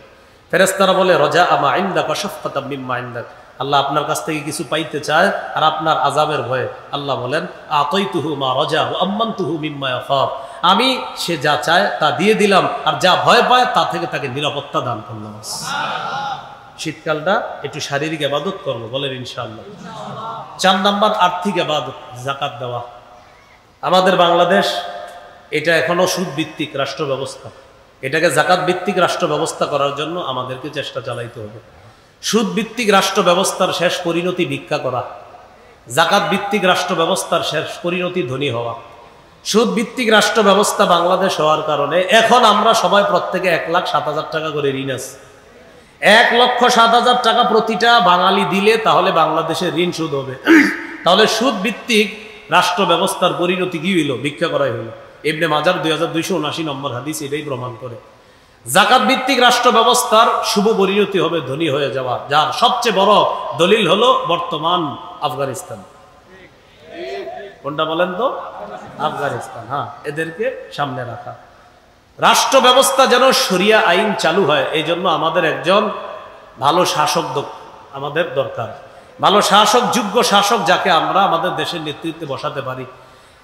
S1: ফেরেশতারা বলে, রজা আমা ইনদাকা শাফকাতাম মিম্মা ইনদাক, আল্লাহ আপনার কাছ থেকে কিছু পাইতে চায় আর আপনার আযাবের ভয়ে। আল্লাহ বলেন, আতাইতুহু মা রাজা ওয়া আম্মানতুহু মিম্মা ইয়াখাফ, আমি সে যা চায় তা দিয়ে দিলাম, আর যা ভয় পায় তা থেকে তাকে নিরাপত্তা দান করলাম। শীতকালটা একটু শারীরিক ইবাদত করবো, বলেন ইনশাআল্লাহ। 4 নম্বর আর্থিক ইবাদত, যাকাত দেওয়া। আমাদের বাংলাদেশ এটা এখনো সুদ ভিত্তিক রাষ্ট্র ব্যবস্থা, এটাকে যাকাত ভিত্তিক রাষ্ট্র ব্যবস্থা করার জন্য আমাদেরকে চেষ্টা চালাইতে হবে। সুদ ভিত্তিক রাষ্ট্র ব্যবস্থার শেষ পরিণতি ভিক্ষা করা, যাকাত ভিত্তিক রাষ্ট্র ব্যবস্থার শেষ পরিণতি ধনী হওয়া। সুদ ভিত্তিক রাষ্ট্র ব্যবস্থা বাংলাদেশ হওয়ার কারণে এখন আমরা সবাই প্রত্যেকে 1,07,000 টাকা করে ঋণ আছে। 1,07,000 টাকা প্রতিটা বাঙালি দিলে তাহলে বাংলাদেশের ঋণ সুদ হবে। তাহলে সুদ ভিত্তিক রাষ্ট্র ব্যবস্থার পরিণতি কি হইল? ভিক্ষা করাই হইল। ইবনে মাজার 2279 নম্বর হাদিস এটাই প্রমাণ করে। যাকাত ভিত্তিক রাষ্ট্র ব্যবস্থার শুভ পরিণতি হবে ধনী হয়ে যাওয়া, যার সবচেয়ে বড় দলিল হলো বর্তমান আফগানিস্তান। কোনটা বলেন তো? আফগানিস্তান। হ্যাঁ, এদেরকে সামনে রাখা। রাষ্ট্র ব্যবস্থা যেন শরিয়া আইন চালু হয়, এই জন্য আমাদের একজন ভালো শাসক আমাদের দরকার। ভালো শাসক, যোগ্য শাসক, যাকে আমরা আমাদের দেশের নেতৃত্বে বসাতে পারি,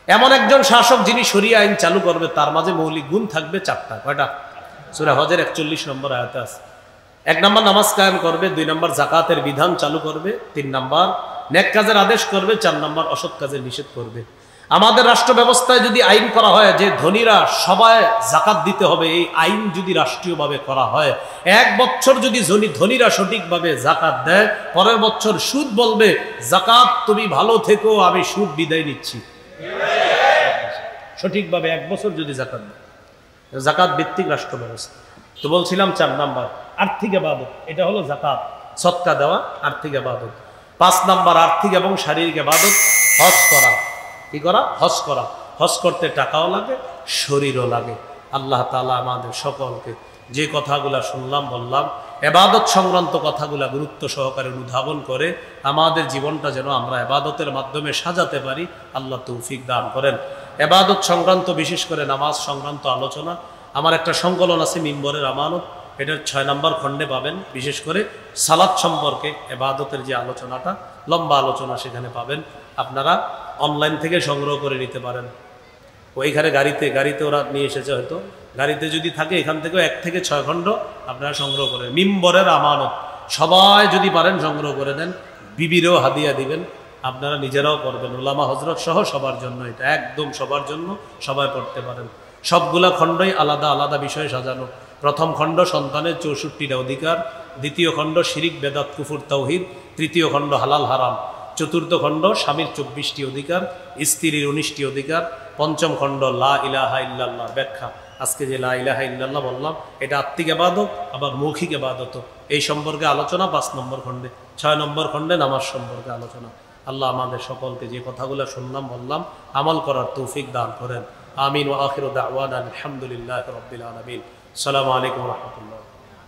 S1: এমন একজন শাসক যিনি শরিয়া আইন চালু করবে। তার মাঝে মৌলিক গুণ থাকবে 4টা। কয়টা? সূরা হজের 41 নম্বর আয়াতে আছে। 1 নম্বর নামাজ কায়েম করবে, 2 নম্বর যাকাতের বিধান চালু করবে, 3 নম্বর নেক কাজের আদেশ করবে, 4 নম্বর অসৎ কাজের নিষেধ করবে। আমাদের রাষ্ট্র ব্যবস্থায় যদি আইন করা হয় যে ধনীরা সবাই যাকাত দিতে হবে, এই আইন যদি রাষ্ট্রীয়ভাবে করা হয়, 1 বছর যদি ধনীরা সঠিকভাবে যাকাত দেয়, পরের বছর সুদ বলবে, যাকাত তুমি ভালো থেকো, আমি সুদ বিদায় নিচ্ছি। সঠিকভাবে 1 বছর যদি যাকাত দেয়, যাকাত ভিত্তিক রাষ্ট্র ব্যবস্থা। তো বলছিলাম 4 নম্বর আর্থিক ইবাদত, এটা হলো যাকাত, সদকা দেওয়া, আর্থিক ইবাদত। 5 নম্বর আর্থিক এবং শারীরিক ইবাদত, হজ করা। কি করা? হজ করা। হজ করতে টাকাও লাগে, শরীরও লাগে। আল্লাহ তাআলা আমাদের সকলকে যে কথাগুলা শুনলাম, বললাম, ইবাদত সংক্রান্ত কথাগুলা গুরুত্ব সহকারে অনুধাবন করে আমাদের জীবনটা যেন আমরা ইবাদতের মাধ্যমে সাজাতে পারি, আল্লাহ তৌফিক দান করেন। ইবাদত সংক্রান্ত, বিশেষ করে নামাজ সংক্রান্ত আলোচনা আমার একটা সংকলন আছে, মিম্বরের আমানত, এটার 6 নম্বর খণ্ডে পাবেন। বিশেষ করে সালাত সম্পর্কে ইবাদতের যে আলোচনাটা, লম্বা আলোচনা সেখানে পাবেন। আপনারা অনলাইন থেকে সংগ্রহ করে নিতে পারেন। ওইখানে গাড়িতে ওরা নিয়ে এসেছে, হয়তো গাড়িতে যদি থাকে এখান থেকেও 1 থেকে 6 খণ্ড আপনারা সংগ্রহ করেন। মিম্বরের আমানত সবাই যদি পারেন সংগ্রহ করে দেন, বিবিরও হাদিয়া দিবেন, আপনারা নিজেরাও পড়বেন, উলামা হজরত সহ সবার জন্য, এটা একদম সবার জন্য, সবাই পড়তে পারেন। সবগুলা খণ্ডই আলাদা আলাদা বিষয়ে সাজানো। প্রথম খণ্ড সন্তানের 64টা অধিকার, দ্বিতীয় খণ্ড শিরিক বেদাত কুফুর তাওহীদ, তৃতীয় খণ্ড হালাল হারাম, চতুর্থ খণ্ড স্বামীর 24টি অধিকার, স্ত্রীর 19টি অধিকার, পঞ্চম খণ্ড লা ইলাহা ইল্লাল্লাহ ব্যাখ্যা। আজকে যে লা ইলাহা ইল্লাল্লাহ বললাম, এটা আত্মিক ইবাদত আবার মৌখিক ইবাদত, এই সম্পর্কে আলোচনা 5 নম্বর খণ্ডে। 6 নম্বর খণ্ডে নামাজ সম্পর্কে আলোচনা। আল্লাহ আমাদের সকলকে যে কথাগুলো শুনলাম বললাম আমল করার তৌফিক দান করেন। আমিন ওয়া আখিরু দাওয়ানা আলহামদুলিল্লাহি রাব্বিল আলামিন। আসসালামু আলাইকুম ওয়া রাহমাতুল্লাহ।